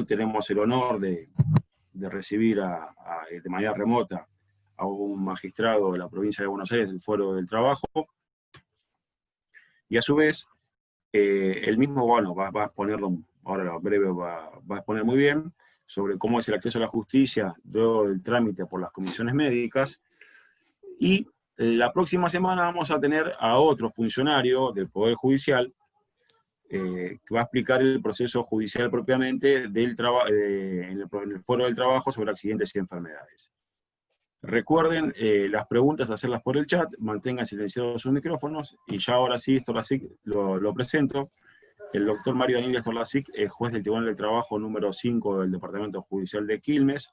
hoy tenemos el honor de recibir de manera remota a un magistrado de la provincia de Buenos Aires del Foro del Trabajo, y a su vez, el mismo, bueno, va a exponerlo, ahora breve va a exponer muy bien, sobre cómo es el acceso a la justicia luego del trámite por las comisiones médicas, y la próxima semana vamos a tener a otro funcionario del Poder Judicial, que va a explicar el proceso judicial propiamente en el Foro del Trabajo sobre accidentes y enfermedades. Recuerden las preguntas, hacerlas por el chat, mantengan silenciados sus micrófonos, y ya ahora sí, Storlasic lo presento. El doctor Mario Daniel Storlasic es juez del Tribunal del Trabajo número 5 del Departamento Judicial de Quilmes,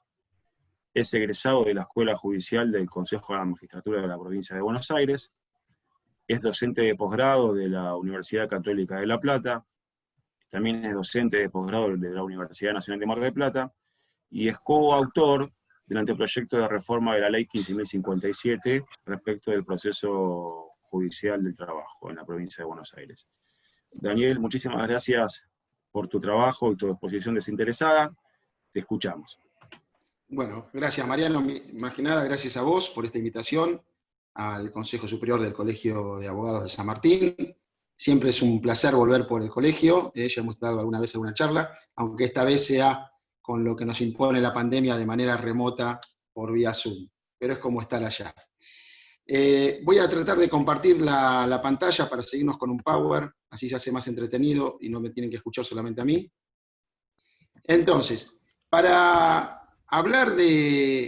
es egresado de la Escuela Judicial del Consejo de la Magistratura de la Provincia de Buenos Aires, es docente de posgrado de la Universidad Católica de La Plata, también es docente de posgrado de la Universidad Nacional de Mar del Plata, y es coautor del anteproyecto de reforma de la Ley 15.057 respecto del proceso judicial del trabajo en la provincia de Buenos Aires. Daniel, muchísimas gracias por tu trabajo y tu exposición desinteresada. Te escuchamos. Bueno, gracias Mariano, más que nada gracias a vos por esta invitación al Consejo Superior del Colegio de Abogados de San Martín. Siempre es un placer volver por el colegio, ya hemos dado alguna vez alguna charla, aunque esta vez sea con lo que nos impone la pandemia de manera remota por vía Zoom, pero es como estar allá. Voy a tratar de compartir la pantalla para seguirnos con un Power, así se hace más entretenido y no me tienen que escuchar solamente a mí. Entonces, para hablar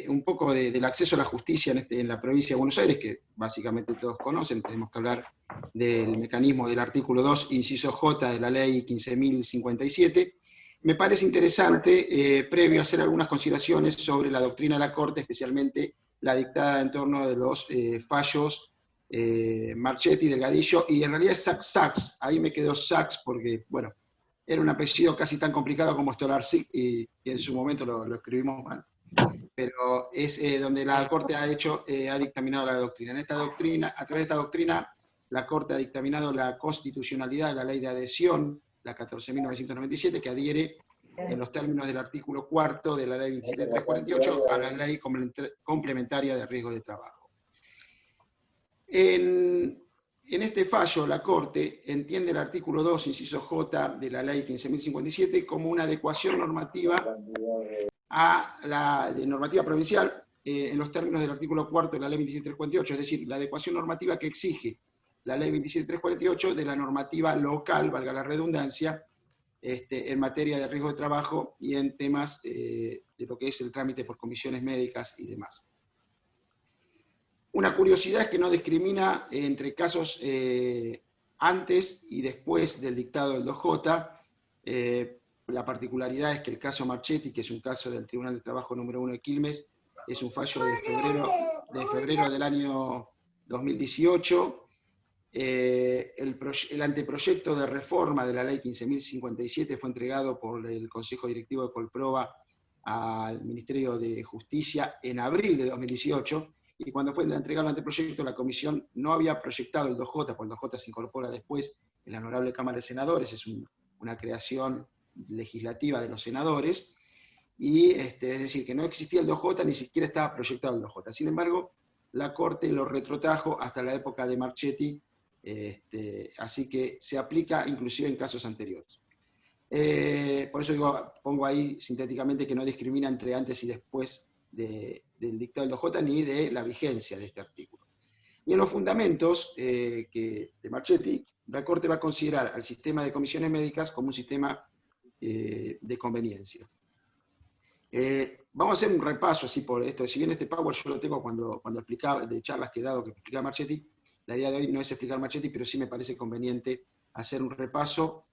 un poco del acceso a la justicia en la provincia de Buenos Aires, que básicamente todos conocen, tenemos que hablar del mecanismo del artículo 2, inciso J de la ley 15.057, me parece interesante, previo a hacer algunas consideraciones sobre la doctrina de la Corte, especialmente la dictada en torno de los fallos Marchetti, Delgadillo, y en realidad es Sachs, ahí me quedó Sachs porque, bueno, era un apellido casi tan complicado como Storlasic, y en su momento lo escribimos mal. Pero es donde la Corte ha dictaminado la doctrina. En esta doctrina, a través de esta doctrina, la Corte ha dictaminado la constitucionalidad de la ley de adhesión, la 14.997, que adhiere en los términos del artículo 4 de la ley 27.348 a la ley complementaria de riesgo de trabajo. En este fallo, la Corte entiende el artículo 2, inciso J, de la ley 15.057 como una adecuación normativa a la normativa provincial en los términos del artículo 4 de la ley 27.348, es decir, la adecuación normativa que exige la ley 27.348 de la normativa local, valga la redundancia, en materia de riesgo de trabajo y en temas de lo que es el trámite por comisiones médicas y demás. Una curiosidad es que no discrimina entre casos antes y después del dictado del 2J. La particularidad es que el caso Marchetti, que es un caso del Tribunal de Trabajo número 1 de Quilmes, es un fallo de febrero del año 2018. El anteproyecto de reforma de la ley 15.057 fue entregado por el Consejo Directivo de Colproba al Ministerio de Justicia en abril de 2018, y cuando fue entregado el anteproyecto, la Comisión no había proyectado el 2J, porque el 2J se incorpora después en la Honorable Cámara de Senadores, es una creación legislativa de los senadores, y es decir, que no existía el 2J, ni siquiera estaba proyectado el 2J. Sin embargo, la Corte lo retrotrajo hasta la época de Marchetti, así que se aplica inclusive en casos anteriores. Por eso pongo ahí sintéticamente que no discrimina entre antes y después del dictado del 2J ni de la vigencia de este artículo. Y en los fundamentos de Marchetti, la Corte va a considerar al sistema de comisiones médicas como un sistema de conveniencia. Vamos a hacer un repaso así por esto. Si bien este Power yo lo tengo cuando explicaba, de charlas que he dado que explicaba Marchetti, la idea de hoy no es explicar Marchetti, pero sí me parece conveniente hacer un repaso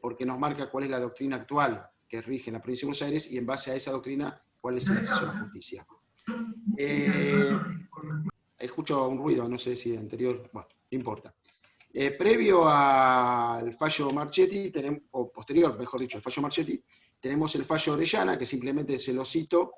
porque nos marca cuál es la doctrina actual que rige en la provincia de Buenos Aires y en base a esa doctrina cuál es el acceso a la justicia. Escucho un ruido, no sé si anterior, bueno, no importa. Previo al fallo Marchetti, o posterior, mejor dicho, al fallo Marchetti, tenemos el fallo Orellana, que simplemente se lo cito,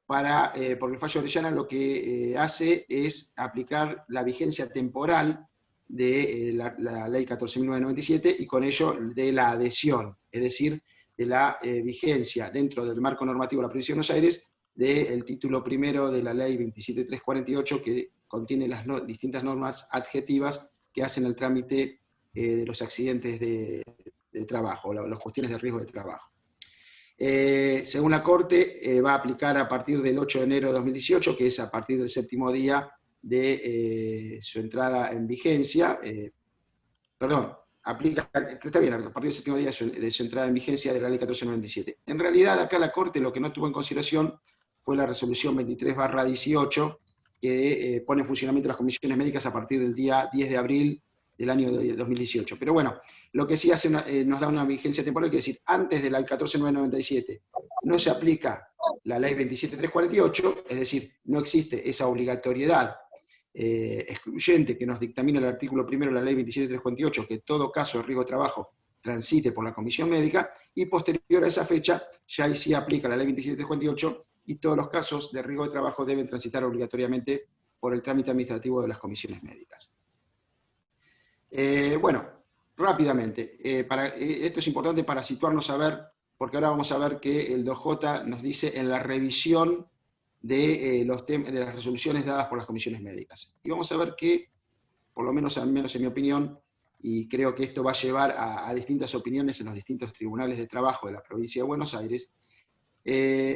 porque el fallo Orellana lo que hace es aplicar la vigencia temporal de la ley 14.997 y con ello de la adhesión, es decir, de la vigencia dentro del marco normativo de la provincia de Buenos Aires del título primero de la ley 27348, que contiene las distintas normas adjetivas que hacen el trámite de los accidentes de trabajo, las cuestiones de riesgo de trabajo. Según la Corte, va a aplicar a partir del 8 de enero de 2018, que es a partir del 7º día de su entrada en vigencia, aplica, está bien, a partir del 7º día de su entrada en vigencia de la ley 1497. En realidad, acá la Corte lo que no tuvo en consideración fue la resolución 23/18, que pone en funcionamiento las comisiones médicas a partir del día 10 de abril del año 2018. Pero bueno, lo que sí hace nos da una vigencia temporal, que es decir, antes de la ley 14.997 no se aplica la ley 27.348, es decir, no existe esa obligatoriedad excluyente que nos dictamina el artículo primero de la ley 27.348, que todo caso de riesgo de trabajo transite por la comisión médica, y posterior a esa fecha ya ahí sí aplica la ley 27.348 y todos los casos de riesgo de trabajo deben transitar obligatoriamente por el trámite administrativo de las comisiones médicas. Bueno, rápidamente, esto es importante para situarnos a ver, porque ahora vamos a ver que el 2J nos dice en la revisión de las resoluciones dadas por las comisiones médicas. Y vamos a ver que, por lo menos, al menos en mi opinión, y creo que esto va a llevar a distintas opiniones en los distintos tribunales de trabajo de la provincia de Buenos Aires,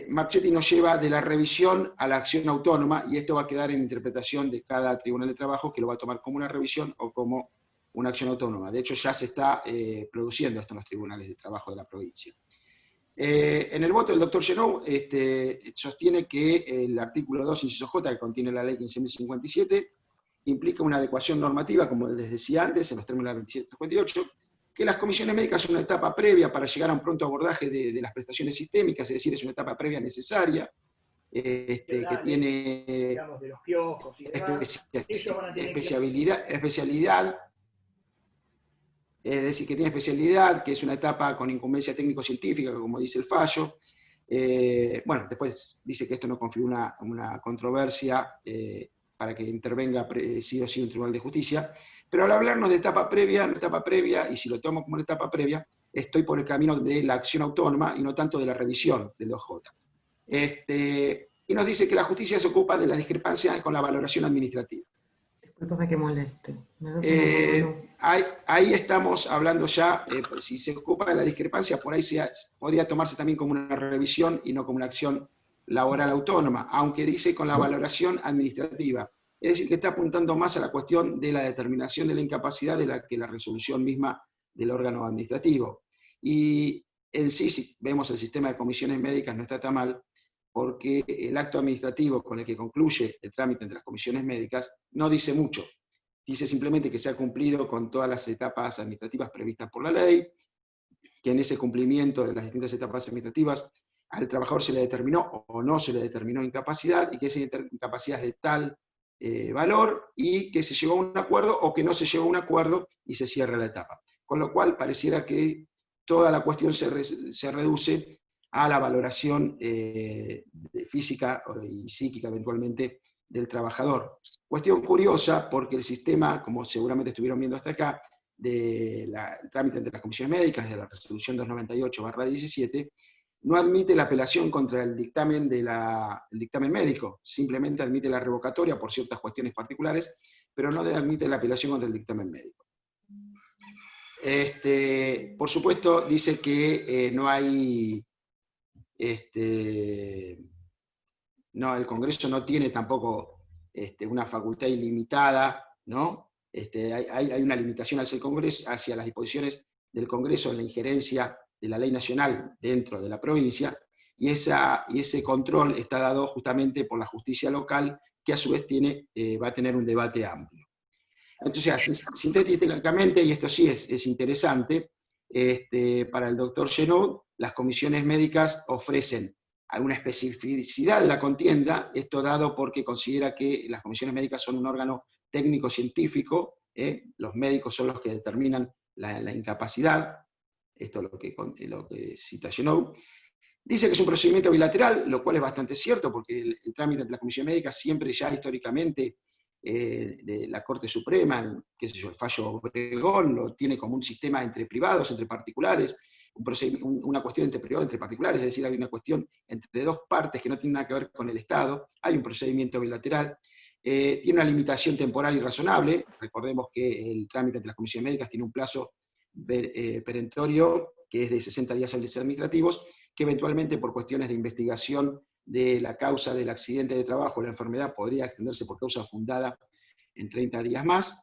Marchetti nos lleva de la revisión a la acción autónoma, y esto va a quedar en interpretación de cada tribunal de trabajo, que lo va a tomar como una revisión o como una acción autónoma. De hecho, ya se está produciendo esto en los tribunales de trabajo de la provincia. En el voto del doctor Genow sostiene que el artículo 2, inciso J, que contiene la ley 15.057, implica una adecuación normativa, como les decía antes, en los términos de la 27.348, que las comisiones médicas son una etapa previa para llegar a un pronto abordaje de las prestaciones sistémicas, es decir, es una etapa previa necesaria, que tiene, digamos, de los piojos y demás, especialidad, es decir, que tiene especialidad, que es una etapa con incumbencia técnico-científica, como dice el fallo. Bueno, después dice que esto no configura una controversia para que intervenga sí o sí un tribunal de justicia, pero al hablarnos de etapa previa, y si lo tomo como una etapa previa, estoy por el camino de la acción autónoma y no tanto de la revisión del 2J. Y nos dice que la justicia se ocupa de la discrepancia con la valoración administrativa. Disculpame que moleste. Ahí estamos hablando ya, si se ocupa de la discrepancia, por ahí podría tomarse también como una revisión y no como una acción laboral autónoma, aunque dice con la valoración administrativa. Es decir, que está apuntando más a la cuestión de la determinación de la incapacidad que la resolución misma del órgano administrativo. Y en sí, si vemos el sistema de comisiones médicas, no está tan mal, porque el acto administrativo con el que concluye el trámite entre las comisiones médicas no dice mucho. Dice simplemente que se ha cumplido con todas las etapas administrativas previstas por la ley, que en ese cumplimiento de las distintas etapas administrativas al trabajador se le determinó o no se le determinó incapacidad, y que esa incapacidad es de tal valor, y que se llegó a un acuerdo o que no se llegó a un acuerdo y se cierra la etapa. Con lo cual pareciera que toda la cuestión se reduce a la valoración física y psíquica eventualmente del trabajador. Cuestión curiosa, porque el sistema, como seguramente estuvieron viendo hasta acá, del trámite entre las comisiones médicas, de la resolución 298/17, no admite la apelación contra el dictamen, el dictamen médico, simplemente admite la revocatoria por ciertas cuestiones particulares, pero no admite la apelación contra el dictamen médico. Por supuesto, dice que no hay... el Congreso no tiene tampoco una facultad ilimitada, ¿no? Hay una limitación hacia las disposiciones del Congreso en la injerencia de la ley nacional dentro de la provincia, y ese control está dado justamente por la justicia local, que a su vez va a tener un debate amplio. Entonces, sintéticamente, y esto sí es interesante, para el doctor Genow, las comisiones médicas ofrecen alguna especificidad de la contienda, esto dado porque considera que las comisiones médicas son un órgano técnico-científico, los médicos son los que determinan la incapacidad, esto es lo que cita Genow. Dice que es un procedimiento bilateral, lo cual es bastante cierto, porque el trámite entre la comisión médica siempre ya históricamente de la Corte Suprema, qué sé yo, el fallo Obregón, lo tiene como un sistema entre privados, entre particulares, una cuestión entre privado, entre particulares, es decir, hay una cuestión entre dos partes que no tiene nada que ver con el Estado, hay un procedimiento bilateral, tiene una limitación temporal y razonable. Recordemos que el trámite ante las comisiones médicas tiene un plazo perentorio, que es de 60 días hábiles administrativos, que eventualmente por cuestiones de investigación de la causa del accidente de trabajo o la enfermedad podría extenderse por causa fundada en 30 días más,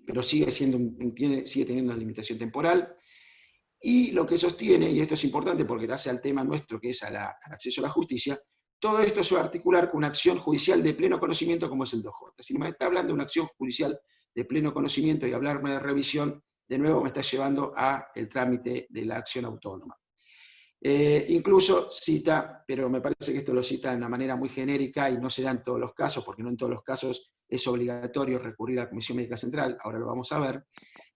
pero sigue teniendo una limitación temporal. Y lo que sostiene, y esto es importante porque hace al tema nuestro, que es al acceso a la justicia, todo esto se va a articular con una acción judicial de pleno conocimiento como es el 2J. Si me está hablando de una acción judicial de pleno conocimiento y hablarme de revisión, de nuevo me está llevando a el trámite de la acción autónoma. Incluso cita, pero me parece que esto lo cita de una manera muy genérica y no se da en todos los casos, porque no en todos los casos es obligatorio recurrir a la Comisión Médica Central, ahora lo vamos a ver,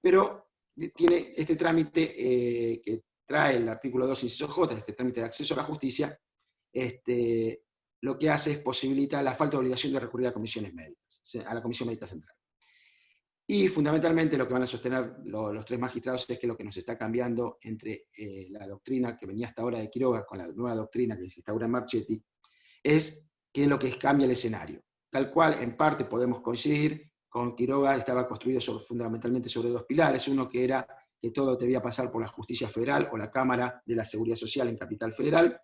pero tiene este trámite que trae el artículo 2, inciso J, este trámite de acceso a la justicia, lo que hace es posibilitar la falta de obligación de recurrir a comisiones médicas, a la Comisión Médica Central. Y fundamentalmente lo que van a sostener los tres magistrados es que lo que nos está cambiando entre la doctrina que venía hasta ahora de Quiroga con la nueva doctrina que se instaura en Marchetti, es que lo que cambia el escenario. Tal cual, en parte podemos coincidir, con Quiroga estaba construido fundamentalmente sobre dos pilares, uno que era que todo debía pasar por la Justicia Federal o la Cámara de la Seguridad Social en Capital Federal,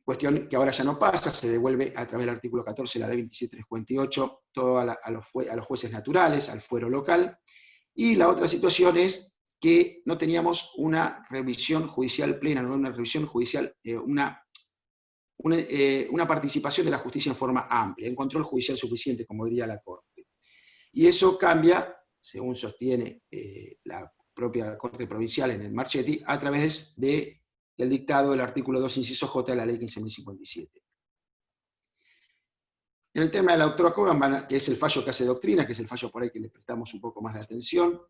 cuestión que ahora ya no pasa, se devuelve a través del artículo 14 de la ley 27348 todo a los jueces naturales, al fuero local. Y la otra situación es que no teníamos una revisión judicial plena, no una revisión judicial, una participación de la justicia en forma amplia, en control judicial suficiente, como diría la Corte. Y eso cambia, según sostiene la propia Corte Provincial en el Marchetti, a través de el dictado del artículo 2, inciso J de la ley 15.057. En el tema de la doctora Kogan, que es el fallo que hace doctrina, que es el fallo por ahí que le prestamos un poco más de atención,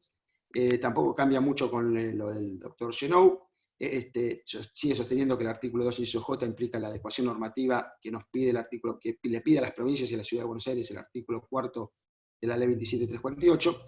tampoco cambia mucho con lo del doctor Genou, sigue sosteniendo que el artículo 2, inciso J implica la adecuación normativa que nos pide el artículo, que le pide a las provincias y a la Ciudad de Buenos Aires, el artículo 4 de la ley 27.348.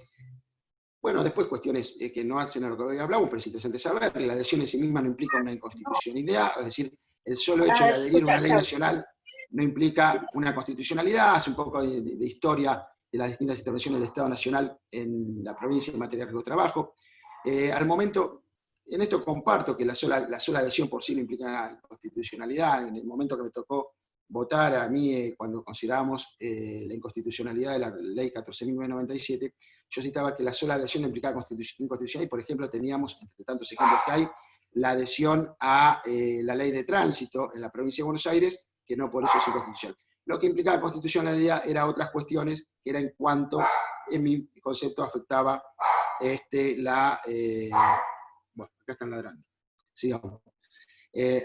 Bueno, después cuestiones que no hacen a lo que hoy hablamos, pero es interesante saber, la adhesión en sí misma no implica una inconstitucionalidad, es decir, el solo hecho de adherir a una ley nacional no implica una constitucionalidad, hace un poco de historia de las distintas intervenciones del Estado Nacional en la provincia en materia de riesgo de trabajo. Al momento, en esto comparto que la sola adhesión por sí no implica constitucionalidad. En el momento que me tocó votar a mí, cuando consideramos la inconstitucionalidad de la ley 14.997, yo citaba que la sola adhesión no implicaba inconstitucionalidad, y por ejemplo teníamos, entre tantos ejemplos que hay, la adhesión a la ley de tránsito en la provincia de Buenos Aires, que no por eso es inconstitucional. Lo que implicaba constitucionalidad era otras cuestiones, que era en cuanto, en mi concepto, afectaba bueno, acá están ladrando, sigamos.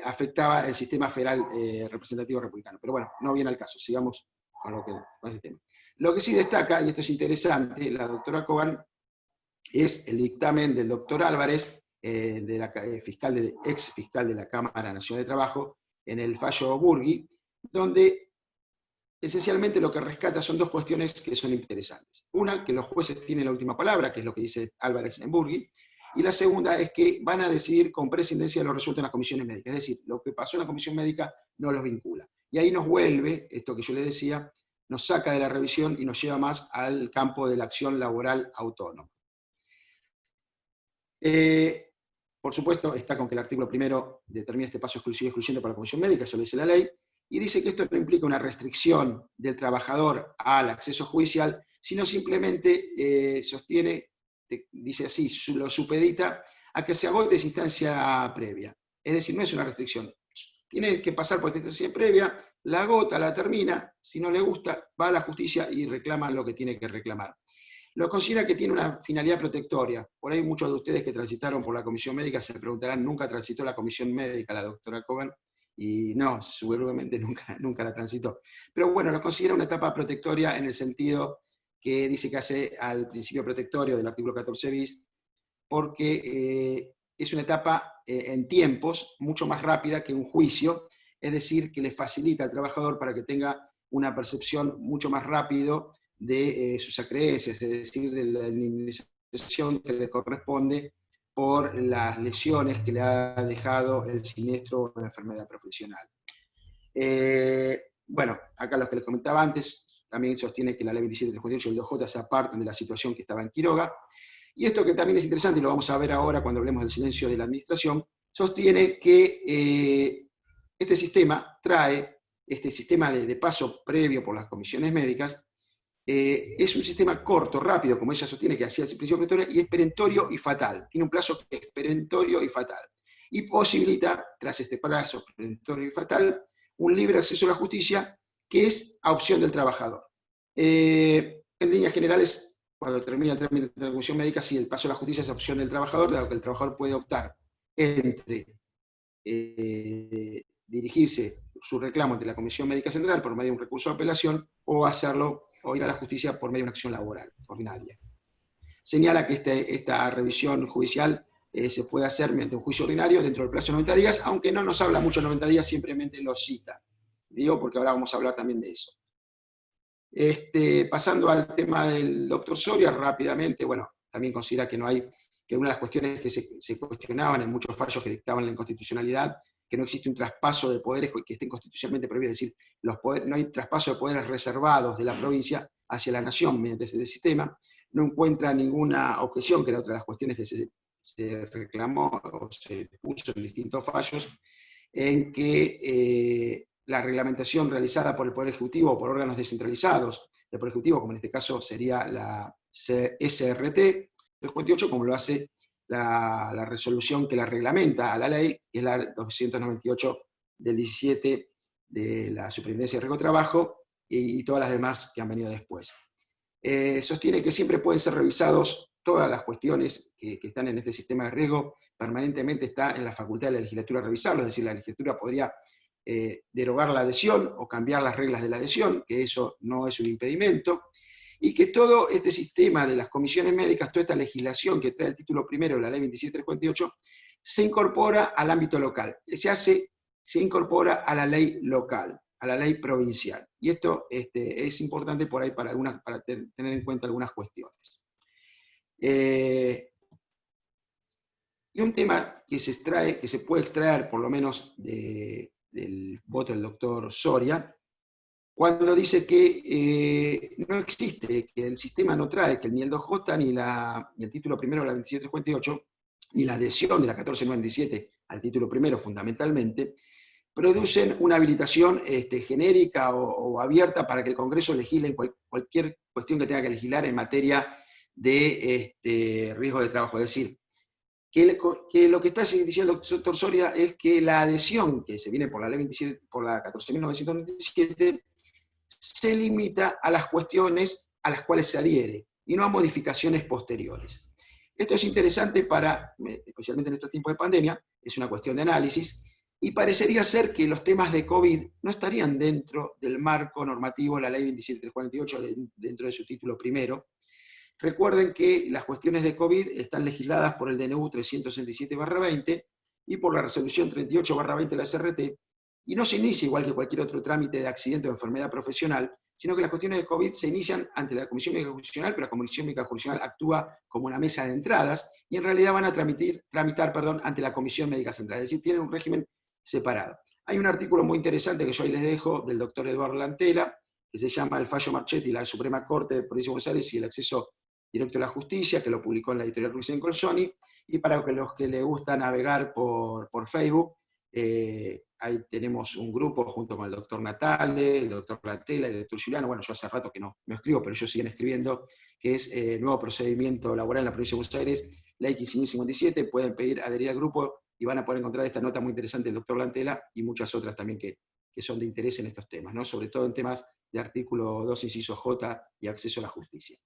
Afectaba el sistema federal representativo republicano. Pero bueno, no viene al caso, sigamos con este tema. Lo que sí destaca, y esto es interesante, la doctora Kogan, es el dictamen del doctor Álvarez, ex fiscal de la Cámara Nacional de Trabajo, en el fallo Burgui, donde esencialmente lo que rescata son dos cuestiones que son interesantes. Una, que los jueces tienen la última palabra, que es lo que dice Álvarez en Burgui, y la segunda es que van a decidir con prescindencia de los resultados en las comisiones médicas. Es decir, lo que pasó en la comisión médica no los vincula. Y ahí nos vuelve, esto que yo les decía, nos saca de la revisión y nos lleva más al campo de la acción laboral autónoma. Por supuesto, está con que el artículo primero determina este paso exclusivo y excluyente para la comisión médica, eso lo dice la ley, y dice que esto no implica una restricción del trabajador al acceso judicial, sino simplemente sostiene, dice así, lo supedita a que se agote esa instancia previa. Es decir, no es una restricción. Tiene que pasar por esta instancia previa, la agota, la termina, si no le gusta, va a la justicia y reclama lo que tiene que reclamar. Lo considera que tiene una finalidad protectoria. Por ahí muchos de ustedes que transitaron por la comisión médica se preguntarán, ¿nunca transitó la comisión médica la doctora Kogan? Y no, seguramente nunca la transitó. Pero bueno, lo considera una etapa protectoria en el sentido que dice que hace al principio protectorio del artículo 14 bis, porque es una etapa en tiempos mucho más rápida que un juicio, es decir, que le facilita al trabajador para que tenga una percepción mucho más rápido de sus acreencias, es decir, de la indemnización que le corresponde por las lesiones que le ha dejado el siniestro o la enfermedad profesional. Bueno, acá lo que les comentaba antes, también sostiene que la ley 27.348 y el 2J se apartan de la situación que estaba en Quiroga. Y esto que también es interesante, y lo vamos a ver ahora cuando hablemos del silencio de la administración, sostiene que este sistema trae, este sistema de paso previo por las comisiones médicas, es un sistema corto, rápido, como ella sostiene que hacía el principio perentorio, y es perentorio y fatal. Tiene un plazo que es perentorio y fatal. Y posibilita, tras este plazo perentorio y fatal, un libre acceso a la justicia que es a opción del trabajador. En líneas generales, cuando termina el trámite de la comisión médica, sí, el paso a la justicia es a opción del trabajador, dado que el trabajador puede optar entre dirigirse su reclamo ante la Comisión Médica Central por medio de un recurso de apelación o hacerlo o ir a la justicia por medio de una acción laboral ordinaria. Señala que esta revisión judicial se puede hacer mediante un juicio ordinario dentro del plazo de 90 días, aunque no nos habla mucho de 90 días, simplemente lo cita. Digo porque ahora vamos a hablar también de eso. Pasando al tema del doctor Soria, rápidamente, bueno, también considera que no hay, que una de las cuestiones que se cuestionaban en muchos fallos que dictaban la inconstitucionalidad, que no existe un traspaso de poderes que estén constitucionalmente prohibidos, es decir, no hay traspaso de poderes reservados de la provincia hacia la nación mediante ese sistema. No encuentra ninguna objeción, que era otra de las cuestiones que se reclamó o se puso en distintos fallos, en que la reglamentación realizada por el Poder Ejecutivo o por órganos descentralizados del Poder Ejecutivo, como en este caso sería la SRT 348, como lo hace la resolución que la reglamenta a la ley, que es la 298 del 17 de la Superintendencia de Riesgo de Trabajo, y todas las demás que han venido después. Sostiene que siempre pueden ser revisados todas las cuestiones que están en este sistema de riesgo, permanentemente está en la facultad de la legislatura revisarlo, es decir, la legislatura podría derogar la adhesión o cambiar las reglas de la adhesión, que eso no es un impedimento, y que todo este sistema de las comisiones médicas, toda esta legislación que trae el título primero de la ley 27.348, se incorpora al ámbito local, se incorpora a la ley local, a la ley provincial. Y esto es importante por ahí para tener en cuenta algunas cuestiones. Y un tema que se puede extraer por lo menos del voto del doctor Soria, cuando dice que no existe, que el sistema no trae, que ni el 2J ni el título primero de la 27.348, ni la adhesión de la 14.97 al título primero fundamentalmente, producen una habilitación genérica o abierta para que el Congreso legisle en cualquier cuestión que tenga que legislar en materia de riesgo de trabajo. Es decir, que lo que está diciendo el doctor Soria es que la adhesión que se viene por la ley 27, por la 14.997, se limita a las cuestiones a las cuales se adhiere y no a modificaciones posteriores. Esto es interesante especialmente en estos tiempos de pandemia, es una cuestión de análisis, y parecería ser que los temas de COVID no estarían dentro del marco normativo de la ley 27.348, dentro de su título primero. Recuerden que las cuestiones de COVID están legisladas por el DNU 367/20 y por la resolución 38/20 de la SRT, y no se inicia igual que cualquier otro trámite de accidente o enfermedad profesional, sino que las cuestiones de COVID se inician ante la Comisión Médica Jurisdiccional, pero la Comisión Médica Jurisdiccional actúa como una mesa de entradas, y en realidad van a tramitar ante la Comisión Médica Central, es decir, tienen un régimen separado. Hay un artículo muy interesante que yo ahí les dejo, del doctor Eduardo Lantela, que se llama El fallo Marchetti, la Suprema Corte de Provincia de Buenos Aires y el acceso directo a la justicia, que lo publicó en la editorial Ruiz Colsoni, y para los que les gusta navegar por Facebook, ahí tenemos un grupo junto con el doctor Natale, el doctor Lantela, el doctor Juliano, bueno, yo hace rato que no escribo, pero ellos siguen escribiendo, que es Nuevo Procedimiento Laboral en la Provincia de Buenos Aires, Ley 15.057, pueden pedir adherir al grupo y van a poder encontrar esta nota muy interesante del doctor Lantela y muchas otras también que son de interés en estos temas, ¿no? Sobre todo en temas de artículo 2, inciso J y acceso a la justicia.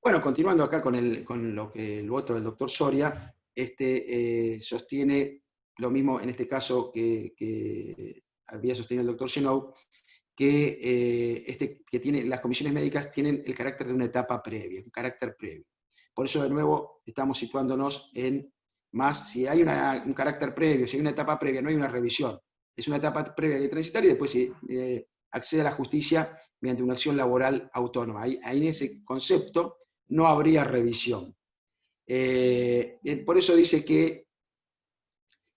Bueno, continuando acá con el voto del doctor Soria, sostiene lo mismo en este caso que había sostenido el doctor Genow, que las comisiones médicas tienen el carácter de una etapa previa, un carácter previo. Por eso, de nuevo, estamos situándonos en más, si hay un carácter previo, si hay una etapa previa, no hay una revisión. Es una etapa previa que transitar y después se accede a la justicia mediante una acción laboral autónoma. Ahí en ese concepto no habría revisión. Por eso dice que,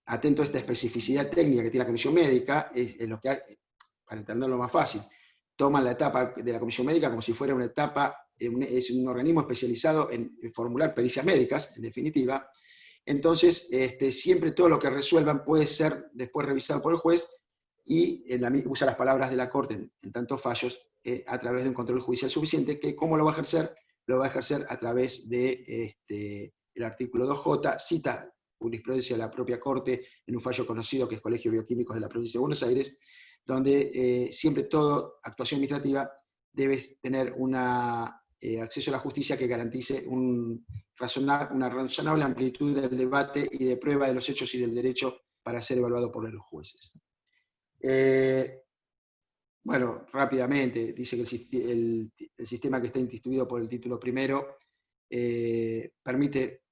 atento a esta especificidad técnica que tiene la comisión médica, es lo que para entenderlo más fácil, toman la etapa de la comisión médica como si fuera una etapa, es un organismo especializado en formular pericias médicas, en definitiva. Entonces, siempre todo lo que resuelvan puede ser después revisado por el juez y usa las palabras de la Corte en tantos fallos a través de un control judicial suficiente, que ¿cómo lo va a ejercer? Lo va a ejercer a través de el artículo 2J, cita jurisprudencia de la propia Corte en un fallo conocido que es Colegio de Bioquímicos de la Provincia de Buenos Aires, donde siempre toda actuación administrativa debe tener acceso a la justicia que garantice una razonable amplitud del debate y de prueba de los hechos y del derecho para ser evaluado por los jueces. Bueno, rápidamente, dice que el sistema que está instituido por el título primero permite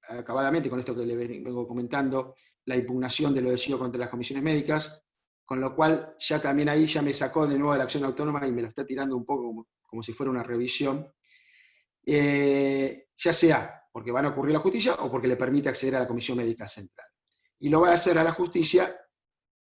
acabadamente, con esto que le vengo comentando, la impugnación de lo decidido contra las comisiones médicas, con lo cual ya también ahí ya me sacó de nuevo de la acción autónoma y me lo está tirando un poco como si fuera una revisión, ya sea porque van a ocurrir a la justicia o porque le permite acceder a la comisión médica central. Y lo va a hacer a la justicia,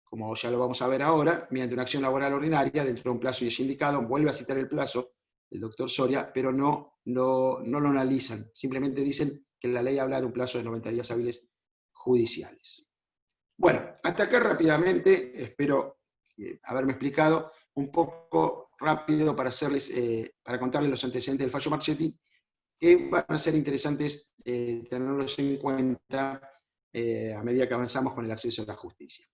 como ya lo vamos a ver ahora, mediante una acción laboral ordinaria, dentro de un plazo y es indicado, vuelve a citar el plazo el doctor Soria, pero no lo analizan, simplemente dicen que la ley habla de un plazo de 90 días hábiles judiciales. Bueno, hasta acá rápidamente, espero haberme explicado un poco rápido para contarles los antecedentes del fallo Marchetti, que van a ser interesantes tenerlos en cuenta a medida que avanzamos con el acceso a la justicia.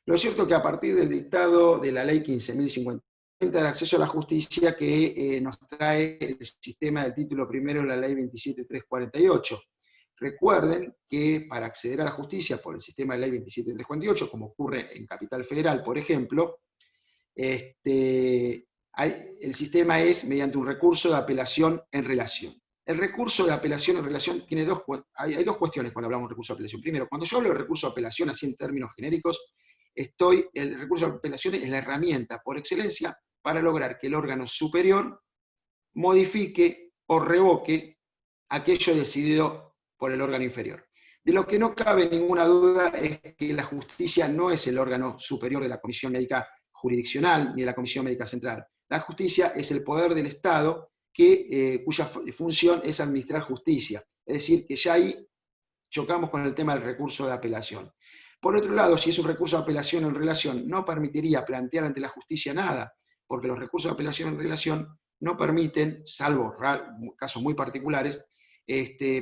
Lo cierto es que a partir del dictado de la ley 15.050 de acceso a la justicia que nos trae el sistema del título primero de la ley 27.348. Recuerden que para acceder a la justicia por el sistema de ley 27.348, como ocurre en Capital Federal, por ejemplo, el sistema es mediante un recurso de apelación en relación. El recurso de apelación en relación tiene hay dos cuestiones cuando hablamos de recurso de apelación. Primero, cuando yo hablo de recurso de apelación así en términos genéricos, el recurso de apelación es la herramienta por excelencia para lograr que el órgano superior modifique o revoque aquello decidido por el órgano inferior. De lo que no cabe ninguna duda es que la justicia no es el órgano superior de la Comisión Médica Jurisdiccional ni de la Comisión Médica Central. La justicia es el poder del Estado cuya función es administrar justicia. Es decir, que ya ahí chocamos con el tema del recurso de apelación. Por otro lado, si es un recurso de apelación en relación, no permitiría plantear ante la justicia nada, porque los recursos de apelación en relación no permiten, salvo casos muy particulares,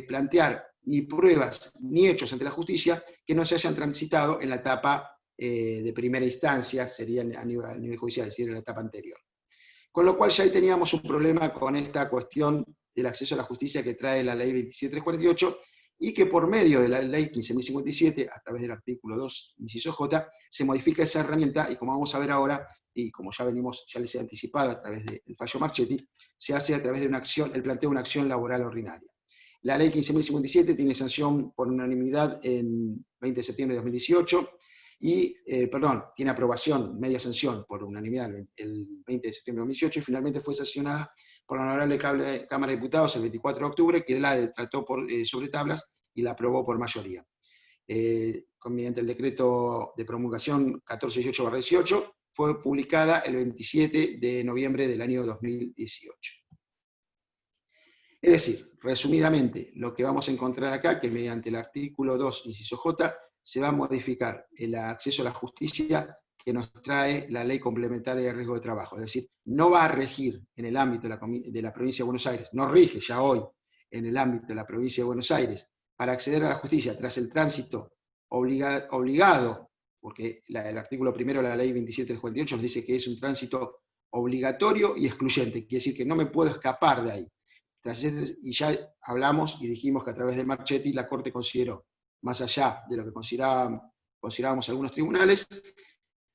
plantear ni pruebas ni hechos ante la justicia que no se hayan transitado en la etapa de primera instancia, sería a nivel judicial, es decir, en la etapa anterior. Con lo cual ya ahí teníamos un problema con esta cuestión del acceso a la justicia que trae la ley 27.348, y que por medio de la ley 15.057, a través del artículo 2, inciso J, se modifica esa herramienta, y como vamos a ver ahora, y como ya les he anticipado a través del fallo Marchetti, se hace a través de el planteo de una acción laboral ordinaria. La ley 15.057 tiene sanción por unanimidad en 20 de septiembre de 2018, tiene aprobación, media sanción por unanimidad el 20 de septiembre de 2018, y finalmente fue sancionada por la Honorable Cámara de Diputados el 24 de octubre, que la trató sobre tablas y la aprobó por mayoría. Mediante el decreto de promulgación 1418/18, fue publicada el 27 de noviembre del año 2018. Es decir, resumidamente, lo que vamos a encontrar acá, que mediante el artículo 2, inciso J, se va a modificar el acceso a la justicia que nos trae la ley complementaria de riesgo de trabajo. Es decir, no va a regir en el ámbito de la provincia de Buenos Aires, no rige ya hoy en el ámbito de la provincia de Buenos Aires para acceder a la justicia tras el tránsito obligado, porque el artículo primero de la ley 27.348 nos dice que es un tránsito obligatorio y excluyente, quiere decir que no me puedo escapar de ahí. Y ya hablamos y dijimos que a través de Marchetti la Corte consideró, más allá de lo que considerábamos algunos tribunales,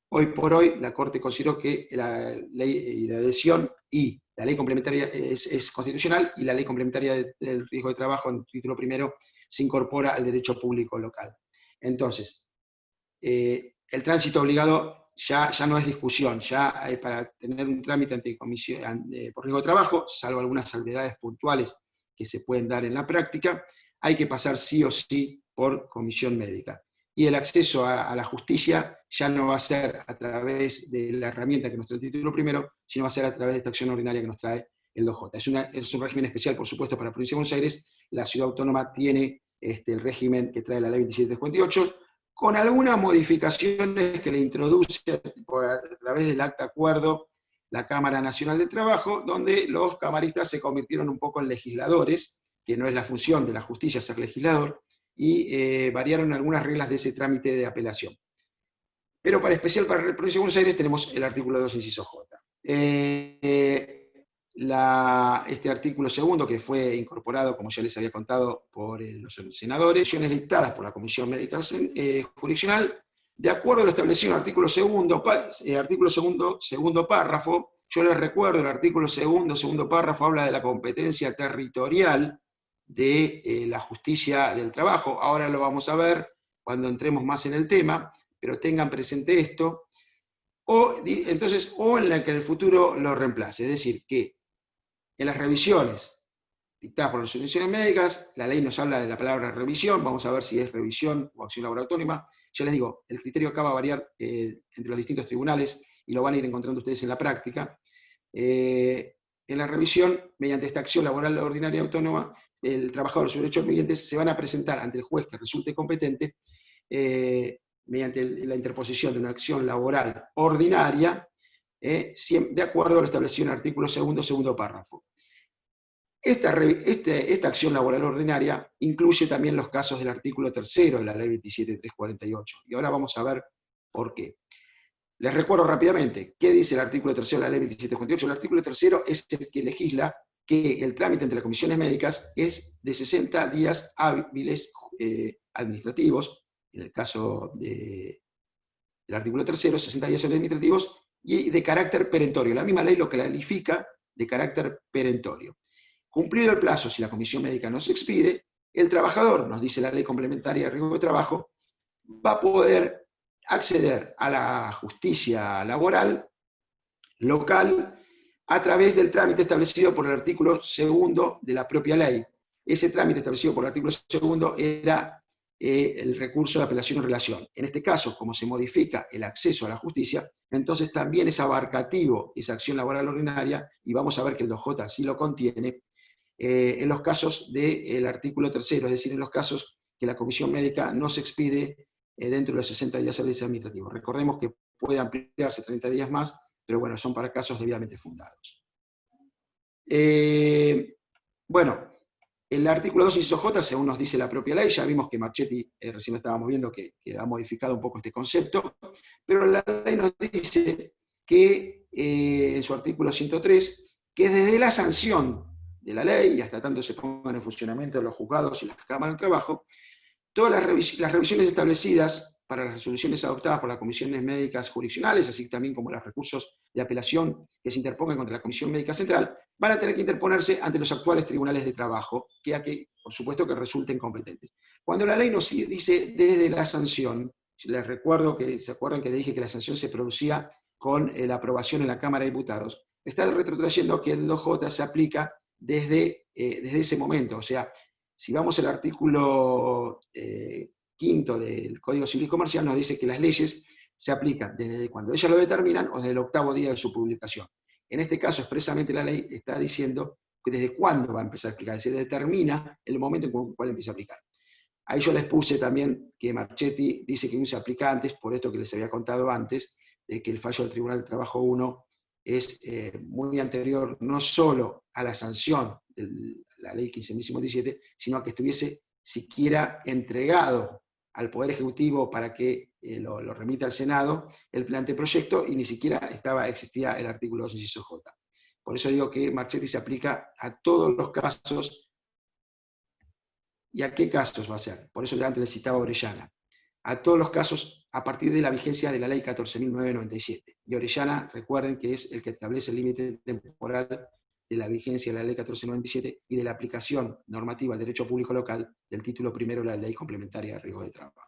hoy por hoy la Corte consideró que la ley de adhesión y la ley complementaria es constitucional, y la ley complementaria del riesgo de trabajo en el título primero se incorpora al derecho público local. Entonces, el tránsito obligado ya no es discusión, ya para tener un trámite ante comisión por riesgo de trabajo, salvo algunas salvedades puntuales que se pueden dar en la práctica, hay que pasar sí o sí por comisión médica. Y el acceso a la justicia ya no va a ser a través de la herramienta que nos trae el título primero, sino va a ser a través de esta acción ordinaria que nos trae el 2J. Es un régimen especial, por supuesto, para la provincia de Buenos Aires. La ciudad autónoma tiene el régimen que trae la ley 27348, con algunas modificaciones que le introduce a través del acta acuerdo la Cámara Nacional de Trabajo, donde los camaristas se convirtieron un poco en legisladores, que no es la función de la justicia ser legislador, y variaron algunas reglas de ese trámite de apelación. Pero especial para la provincia de Buenos Aires tenemos el artículo 2, inciso J. Este artículo segundo, que fue incorporado, como ya les había contado, por los senadores, decisiones dictadas por la Comisión Médica Jurisdiccional, de acuerdo a lo establecido en el artículo segundo párrafo. Yo les recuerdo, el artículo segundo párrafo habla de la competencia territorial de la justicia del trabajo. Ahora lo vamos a ver cuando entremos más en el tema, pero tengan presente esto, o en la que en el futuro lo reemplace. Es decir, que en las revisiones dictadas por las instituciones médicas, la ley nos habla de la palabra revisión, vamos a ver si es revisión o acción laboral autónoma. Ya les digo, el criterio acá va a variar entre los distintos tribunales, y lo van a ir encontrando ustedes en la práctica. En la revisión, mediante esta acción laboral ordinaria autónoma, el trabajador y sus derechos pendientes se van a presentar ante el juez que resulte competente mediante la interposición de una acción laboral ordinaria, de acuerdo a lo establecido en el artículo segundo párrafo. Esta acción laboral ordinaria incluye también los casos del artículo 3 de la ley 27348, y ahora vamos a ver por qué. Les recuerdo rápidamente, ¿qué dice el artículo 3 de la ley 27348? El artículo 3 es el que legisla que el trámite entre las comisiones médicas es de 60 días hábiles administrativos, en el caso del artículo 3, 60 días administrativos, y de carácter perentorio. La misma ley lo califica de carácter perentorio. Cumplido el plazo, si la comisión médica no se expide, el trabajador, nos dice la ley complementaria de riesgo de trabajo, va a poder acceder a la justicia laboral local a través del trámite establecido por el artículo 2 de la propia ley. Ese trámite establecido por el artículo 2 era el recurso de apelación en relación. En este caso, como se modifica el acceso a la justicia, entonces también es abarcativo esa acción laboral ordinaria, y vamos a ver que el 2J sí lo contiene, en los casos del artículo 3, es decir, en los casos que la comisión médica no se expide dentro de los 60 días hábiles administrativos. Recordemos que puede ampliarse 30 días más, pero bueno, son para casos debidamente fundados. Bueno, el artículo 2, inciso J, según nos dice la propia ley, ya vimos que Marchetti, recién estábamos viendo que ha modificado un poco este concepto, pero la ley nos dice que, en su artículo 103, que desde la sanción de la ley, y hasta tanto se pongan en funcionamiento los juzgados y las cámaras de trabajo, todas las revisiones establecidas para las resoluciones adoptadas por las comisiones médicas jurisdiccionales, así también como los recursos de apelación que se interpongan contra la Comisión Médica Central, van a tener que interponerse ante los actuales tribunales de trabajo, que por supuesto que resulten competentes. Cuando la ley nos dice desde la sanción, les recuerdo que, ¿se acuerdan que dije que la sanción se producía con la aprobación en la Cámara de Diputados? Está retrotrayendo que el 2J se aplica desde ese momento. O sea, si vamos al artículo 5 del Código Civil y Comercial, nos dice que las leyes se aplican desde cuando ellas lo determinan o desde el 8º día de su publicación. En este caso, expresamente la ley está diciendo que desde cuándo va a empezar a aplicar, se determina el momento en el cual empieza a aplicar. Ahí yo les puse también que Marchetti dice que no se aplica antes, por esto que les había contado antes, de que el fallo del Tribunal del Trabajo 1 es muy anterior no solo a la sanción de la ley 15.017, sino a que estuviese siquiera entregado al Poder Ejecutivo para que lo remita al Senado el anteproyecto, y ni siquiera existía el artículo 2, inciso J. Por eso digo que Marchetti se aplica a todos los casos. ¿Y a qué casos va a ser? Por eso ya antes les citaba Orellana. A todos los casos a partir de la vigencia de la ley 14.997. Y Orellana, recuerden que es el que establece el límite temporal de la vigencia de la ley 1497 y de la aplicación normativa al derecho público local del título primero de la ley complementaria de riesgo de trabajo.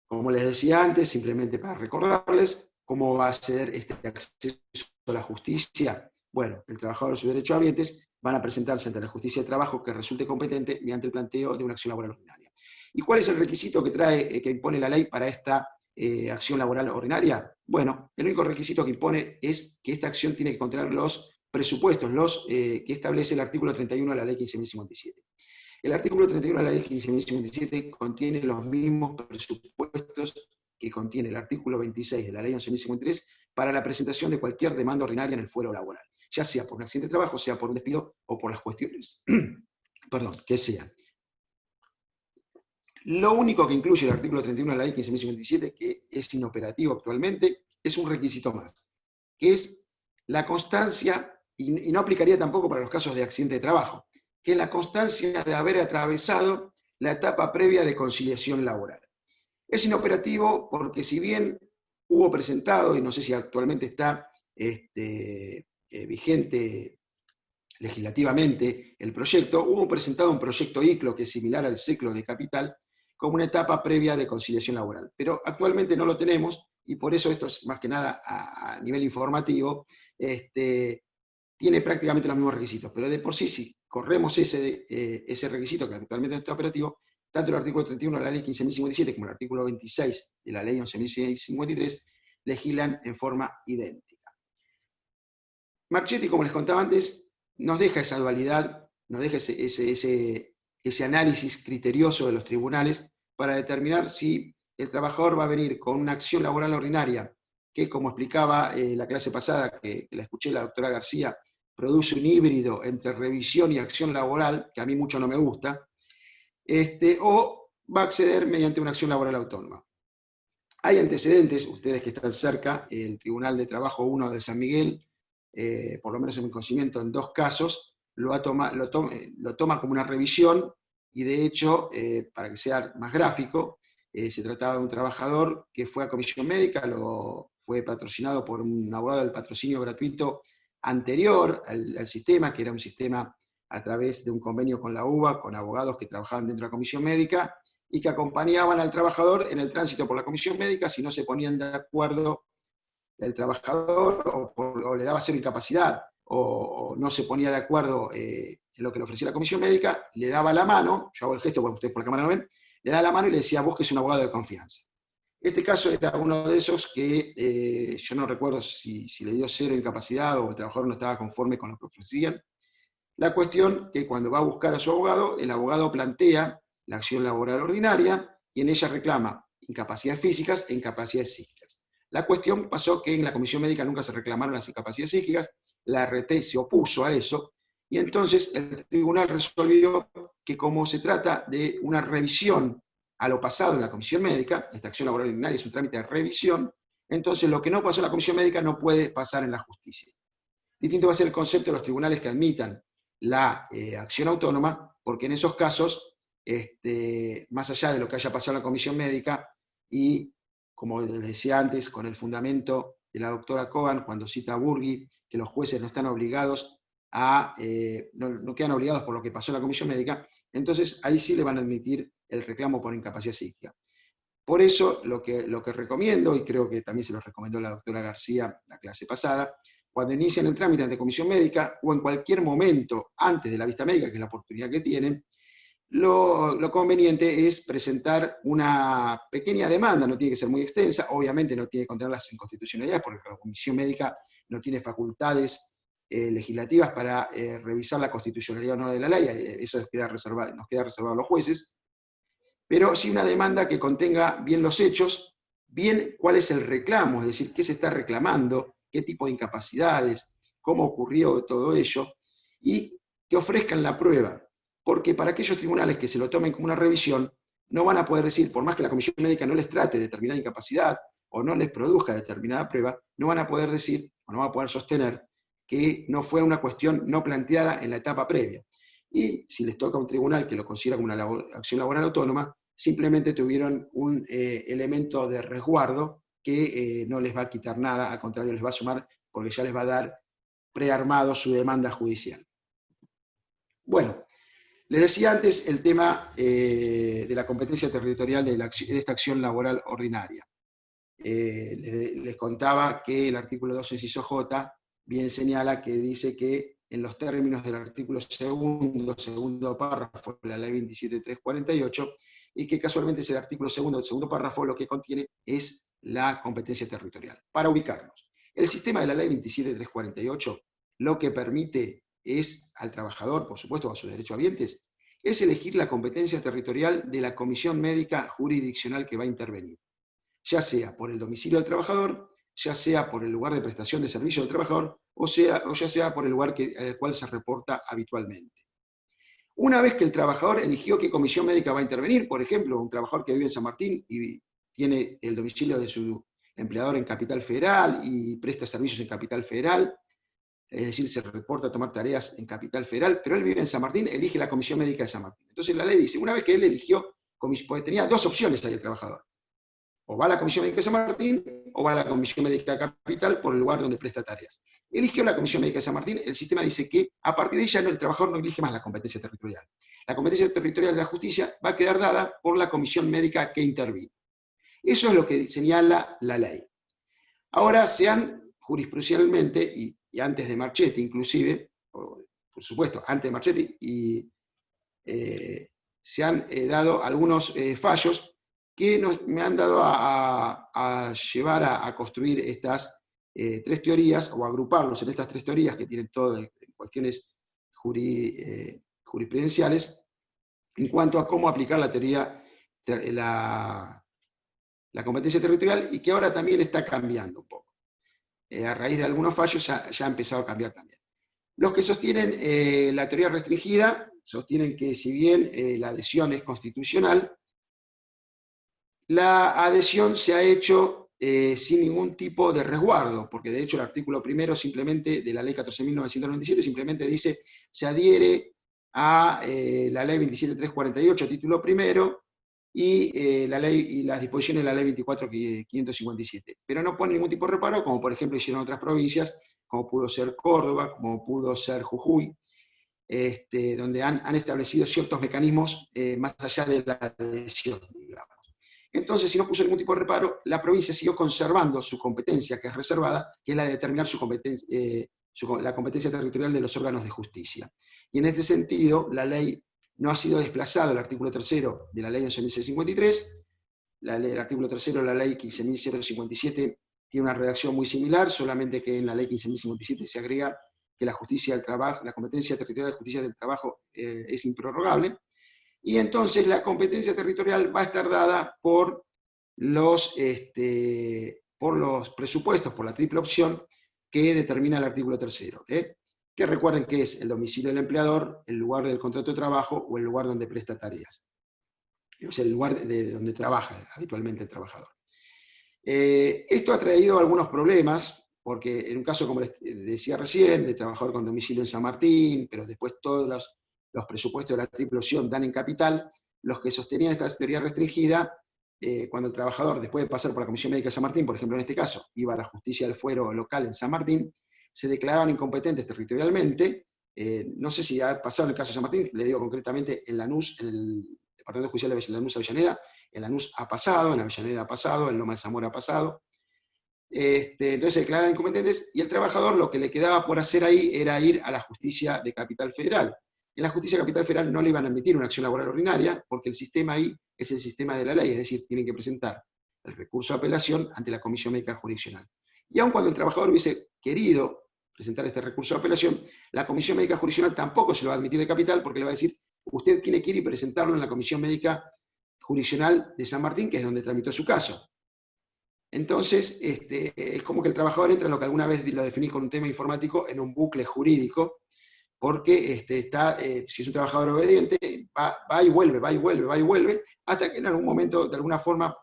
Como les decía antes, simplemente para recordarles cómo va a ser este acceso a la justicia. Bueno, el trabajador y sus derechos habientes van a presentarse ante la justicia de trabajo que resulte competente mediante el planteo de una acción laboral ordinaria. ¿Y cuál es el requisito que impone la ley para esta acción laboral ordinaria? Bueno, el único requisito que impone es que esta acción tiene que contener los presupuestos, que establece el artículo 31 de la ley 15.057. El artículo 31 de la ley 15.057 contiene los mismos presupuestos que contiene el artículo 26 de la ley 11.053 para la presentación de cualquier demanda ordinaria en el fuero laboral, ya sea por un accidente de trabajo, sea por un despido o por las cuestiones que sean. Lo único que incluye el artículo 31 de la ley 15.057, que es inoperativo actualmente, es un requisito más, que es la constancia, y no aplicaría tampoco para los casos de accidente de trabajo, que es la constancia de haber atravesado la etapa previa de conciliación laboral. Es inoperativo porque si bien hubo presentado, y no sé si actualmente está vigente legislativamente el proyecto, hubo presentado un proyecto ICLO que es similar al CECLO de Capital, como una etapa previa de conciliación laboral. Pero actualmente no lo tenemos, y por eso esto es más que nada a nivel informativo, tiene prácticamente los mismos requisitos, pero de por sí, si corremos ese requisito que actualmente no está operativo, tanto el artículo 31 de la ley 15.057 como el artículo 26 de la ley 11.653 legislan en forma idéntica. Marchetti, como les contaba antes, nos deja esa dualidad, nos deja ese análisis criterioso de los tribunales para determinar si el trabajador va a venir con una acción laboral ordinaria, que como explicaba la clase pasada, que la escuché la doctora García, produce un híbrido entre revisión y acción laboral, que a mí mucho no me gusta, o va a acceder mediante una acción laboral autónoma. Hay antecedentes, ustedes que están cerca, el Tribunal de Trabajo 1 de San Miguel, por lo menos en mi conocimiento, en 2 casos, lo toma como una revisión, y de hecho, para que sea más gráfico, se trataba de un trabajador que fue a comisión médica, fue patrocinado por un abogado del patrocinio gratuito anterior al sistema, que era un sistema a través de un convenio con la UBA, con abogados que trabajaban dentro de la comisión médica, y que acompañaban al trabajador en el tránsito por la comisión médica si no se ponían de acuerdo el trabajador o le daba cero incapacidad o no se ponía de acuerdo en lo que le ofrecía la comisión médica, le daba la mano, yo hago el gesto, porque ustedes por la cámara no ven, le da la mano y le decía, vos que es un abogado de confianza. Este caso era uno de esos que yo no recuerdo si le dio cero incapacidad o el trabajador no estaba conforme con lo que ofrecían. La cuestión que cuando va a buscar a su abogado, el abogado plantea la acción laboral ordinaria y en ella reclama incapacidades físicas e incapacidades psíquicas. La cuestión pasó que en la comisión médica nunca se reclamaron las incapacidades psíquicas, la RT se opuso a eso, y entonces el tribunal resolvió que como se trata de una revisión a lo pasado en la comisión médica, esta acción laboral ordinaria es un trámite de revisión, entonces lo que no pasó en la comisión médica no puede pasar en la justicia. Distinto va a ser el concepto de los tribunales que admitan la acción autónoma, porque en esos casos, más allá de lo que haya pasado en la comisión médica, y como les decía antes, con el fundamento de la doctora Cohen, cuando cita a Burgui, que los jueces no están obligados no quedan obligados por lo que pasó en la comisión médica, entonces ahí sí le van a admitir el reclamo por incapacidad psíquica. Por eso lo que recomiendo, y creo que también se lo recomendó la doctora García la clase pasada, cuando inician el trámite ante comisión médica o en cualquier momento antes de la vista médica, que es la oportunidad que tienen, lo conveniente es presentar una pequeña demanda, no tiene que ser muy extensa, obviamente no tiene que contener las inconstitucionalidades, porque la comisión médica no tiene facultades legislativas para revisar la constitucionalidad o no de la ley, eso nos queda reservado a los jueces, pero sí una demanda que contenga bien los hechos, bien cuál es el reclamo, es decir, qué se está reclamando, qué tipo de incapacidades, cómo ocurrió todo ello, y que ofrezcan la prueba, porque para aquellos tribunales que se lo tomen como una revisión, no van a poder decir, por más que la comisión médica no les trate de determinada incapacidad, o no les produzca determinada prueba, no van a poder decir, o no van a poder sostener, que no fue una cuestión no planteada en la etapa previa. Y si les toca a un tribunal que lo considera como una acción laboral autónoma, simplemente tuvieron un elemento de resguardo que no les va a quitar nada, al contrario les va a sumar porque ya les va a dar prearmado su demanda judicial. Bueno, les decía antes el tema de la competencia territorial de esta acción laboral ordinaria. Les contaba que el artículo 2, inciso J, bien señala que dice que en los términos del artículo segundo párrafo de la ley 27.348, y que casualmente es el artículo segundo del segundo párrafo, lo que contiene es la competencia territorial. Para ubicarnos, el sistema de la ley 27.348 lo que permite es al trabajador, por supuesto, a sus derechohabientes, es elegir la competencia territorial de la comisión médica jurisdiccional que va a intervenir, ya sea por el domicilio del trabajador, ya sea por el lugar de prestación de servicio del trabajador, o ya sea por el lugar al cual se reporta habitualmente. Una vez que el trabajador eligió qué comisión médica va a intervenir, por ejemplo, un trabajador que vive en San Martín y tiene el domicilio de su empleador en Capital Federal y presta servicios en Capital Federal, es decir, se reporta a tomar tareas en Capital Federal, pero él vive en San Martín, elige la comisión médica de San Martín. Entonces la ley dice, una vez que él eligió, pues tenía dos opciones ahí el trabajador. O va a la comisión médica de San Martín, o va a la comisión médica de Capital por el lugar donde presta tareas. Eligió la comisión médica de San Martín, el sistema dice que a partir de ella el trabajador no elige más la competencia territorial. La competencia territorial de la justicia va a quedar dada por la comisión médica que intervino. Eso es lo que señala la ley. Ahora se han jurisprudencialmente, y antes de Marchetti inclusive, por supuesto, antes de Marchetti, se han dado algunos fallos que me han dado a llevar a construir estas tres teorías, o agruparlos en estas tres teorías que tienen todas cuestiones jurisprudenciales, en cuanto a cómo aplicar la teoría, la competencia territorial, y que ahora también está cambiando un poco. A raíz de algunos fallos ya ha empezado a cambiar también. Los que sostienen la teoría restringida sostienen que si bien la adhesión es constitucional, la adhesión se ha hecho sin ningún tipo de resguardo, porque de hecho el artículo primero simplemente de la ley 14.997 simplemente dice se adhiere a la ley 27.348 título primero y las disposiciones de la ley 24.557, pero no pone ningún tipo de reparo, como por ejemplo hicieron otras provincias, como pudo ser Córdoba, como pudo ser Jujuy, donde han establecido ciertos mecanismos más allá de la adhesión, digamos. Entonces, si no puso ningún tipo de reparo, la provincia siguió conservando su competencia, que es reservada, que es la de determinar la competencia territorial de los órganos de justicia. Y en este sentido, la ley no ha sido desplazado, el artículo 3º de la ley 11.653, el artículo 3º de la ley 15.057 tiene una redacción muy similar, solamente que en la ley 15.057 se agrega que la justicia del trabajo, la competencia territorial de justicia del trabajo es improrrogable, y entonces la competencia territorial va a estar dada por los presupuestos, por la triple opción que determina el artículo 3º, que recuerden que es el domicilio del empleador, el lugar del contrato de trabajo o el lugar donde presta tareas. O sea, el lugar de donde trabaja habitualmente el trabajador. Esto ha traído algunos problemas, porque en un caso, como les decía recién, de trabajador con domicilio en San Martín, pero después todos los presupuestos de la triple opción dan en capital, los que sostenían esta teoría restringida, cuando el trabajador, después de pasar por la Comisión Médica de San Martín, por ejemplo en este caso, iba a la justicia del fuero local en San Martín, se declaraban incompetentes territorialmente. No sé si ha pasado en el caso de San Martín, le digo concretamente en Lanús, en el Departamento Judicial de Lanús Avellaneda, en Lanús ha pasado, en Avellaneda ha pasado, en Loma de Zamora ha pasado. Entonces se declaran incompetentes, y el trabajador lo que le quedaba por hacer ahí era ir a la justicia de Capital Federal. En la justicia de Capital Federal no le iban a admitir una acción laboral ordinaria, porque el sistema ahí es el sistema de la ley, es decir, tienen que presentar el recurso de apelación ante la Comisión Médica Jurisdiccional. Y aun cuando el trabajador hubiese querido presentar este recurso de apelación, la Comisión Médica Jurisdiccional tampoco se lo va a admitir de Capital, porque le va a decir, usted tiene que ir y presentarlo en la Comisión Médica Jurisdiccional de San Martín, que es donde tramitó su caso. Entonces, es como que el trabajador entra en lo que alguna vez lo definí con un tema informático, en un bucle jurídico, porque si es un trabajador obediente, va y vuelve, va y vuelve, va y vuelve, hasta que en algún momento, de alguna forma,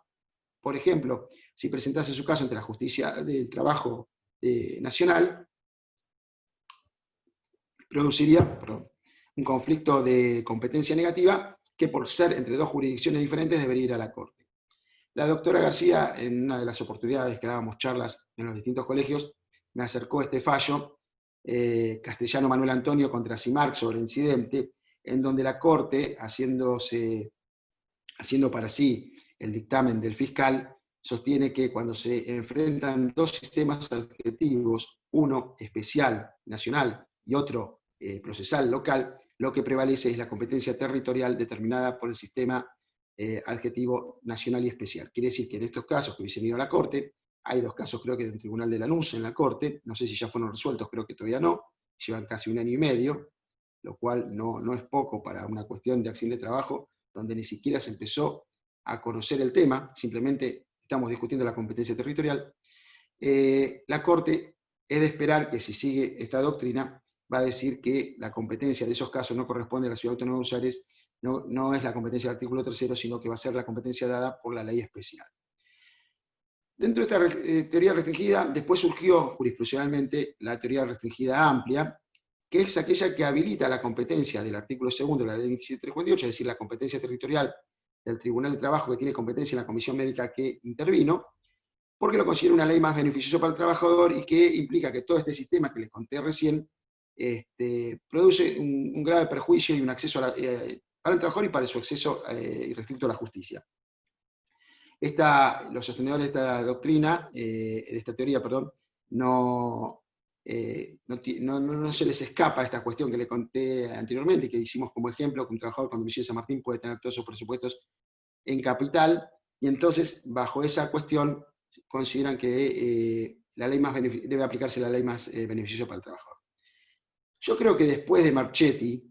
por ejemplo, si presentase su caso ante la justicia del trabajo nacional, produciría un conflicto de competencia negativa que, por ser entre dos jurisdicciones diferentes, debería ir a la Corte. La doctora García, en una de las oportunidades que dábamos charlas en los distintos colegios, me acercó este fallo, Castellano Manuel Antonio contra CIMARC sobre incidente, en donde la Corte, haciendo para sí el dictamen del fiscal, sostiene que cuando se enfrentan dos sistemas adjetivos, uno especial, nacional, y otro procesal local, lo que prevalece es la competencia territorial determinada por el sistema adjetivo nacional y especial. Quiere decir que en estos casos que hubiesen ido a la Corte, hay 2 casos creo que de un tribunal de Lanús en la Corte, no sé si ya fueron resueltos, creo que todavía no, llevan casi 1 año y medio, lo cual no es poco para una cuestión de accidente de trabajo, donde ni siquiera se empezó a conocer el tema, simplemente estamos discutiendo la competencia territorial. La Corte es de esperar que si sigue esta doctrina, va a decir que la competencia de esos casos no corresponde a la Ciudad Autónoma de Buenos Aires, no es la competencia del artículo 3º, sino que va a ser la competencia dada por la ley especial. Dentro de esta teoría restringida, después surgió jurisprudencialmente la teoría restringida amplia, que es aquella que habilita la competencia del artículo 2 de la ley 27348, es decir, la competencia territorial del Tribunal de Trabajo que tiene competencia en la comisión médica que intervino, porque lo considera una ley más beneficiosa para el trabajador y que implica que todo este sistema que les conté recién produce un grave perjuicio y un acceso para el trabajador y para su acceso irrestricto a la justicia. Los sostenedores de esta doctrina, de esta teoría, perdón, no se les escapa esta cuestión que le conté anteriormente, que hicimos como ejemplo, que un trabajador con domicilio en San Martín puede tener todos sus presupuestos en capital, y entonces, bajo esa cuestión, consideran que debe aplicarse la ley más beneficiosa para el trabajador. Yo creo que después de Marchetti,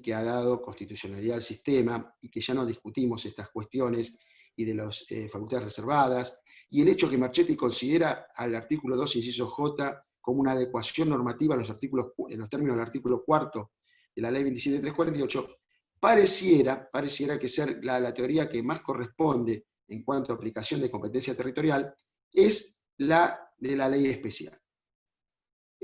que ha dado constitucionalidad al sistema, y que ya no discutimos estas cuestiones, y de las facultades reservadas, y el hecho que Marchetti considera al artículo 2, inciso J, como una adecuación normativa en los términos del artículo 4 de la ley 27348, pareciera que ser la teoría que más corresponde en cuanto a aplicación de competencia territorial es la de la ley especial.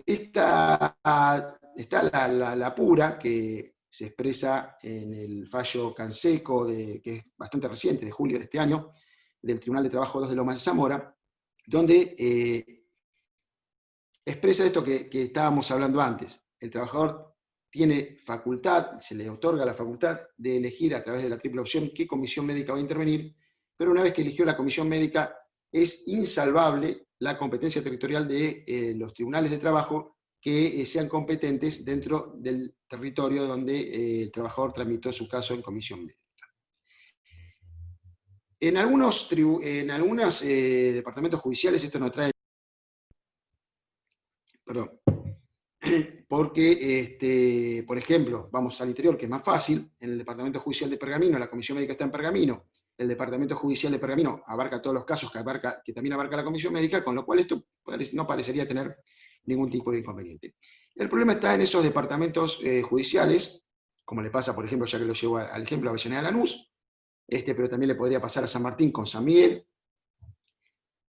Está la pura, que se expresa en el fallo Canseco, que es bastante reciente, de julio de este año, del Tribunal de Trabajo 2 de Lomas de Zamora, donde expresa esto que estábamos hablando antes. El trabajador tiene facultad, se le otorga la facultad de elegir a través de la triple opción qué comisión médica va a intervenir, pero una vez que eligió la comisión médica, es insalvable la competencia territorial de los tribunales de trabajo que sean competentes dentro del territorio donde el trabajador tramitó su caso en comisión médica. En algunos departamentos judiciales esto no trae... Perdón. Porque, por ejemplo, vamos al interior, que es más fácil, en el Departamento Judicial de Pergamino, la Comisión Médica está en Pergamino, el Departamento Judicial de Pergamino abarca todos los casos que también abarca la Comisión Médica, con lo cual esto no parecería tener ningún tipo de inconveniente. El problema está en esos departamentos judiciales, como le pasa, por ejemplo, ya que lo llevo al ejemplo, a Avellaneda Lanús, pero también le podría pasar a San Martín con San Miguel,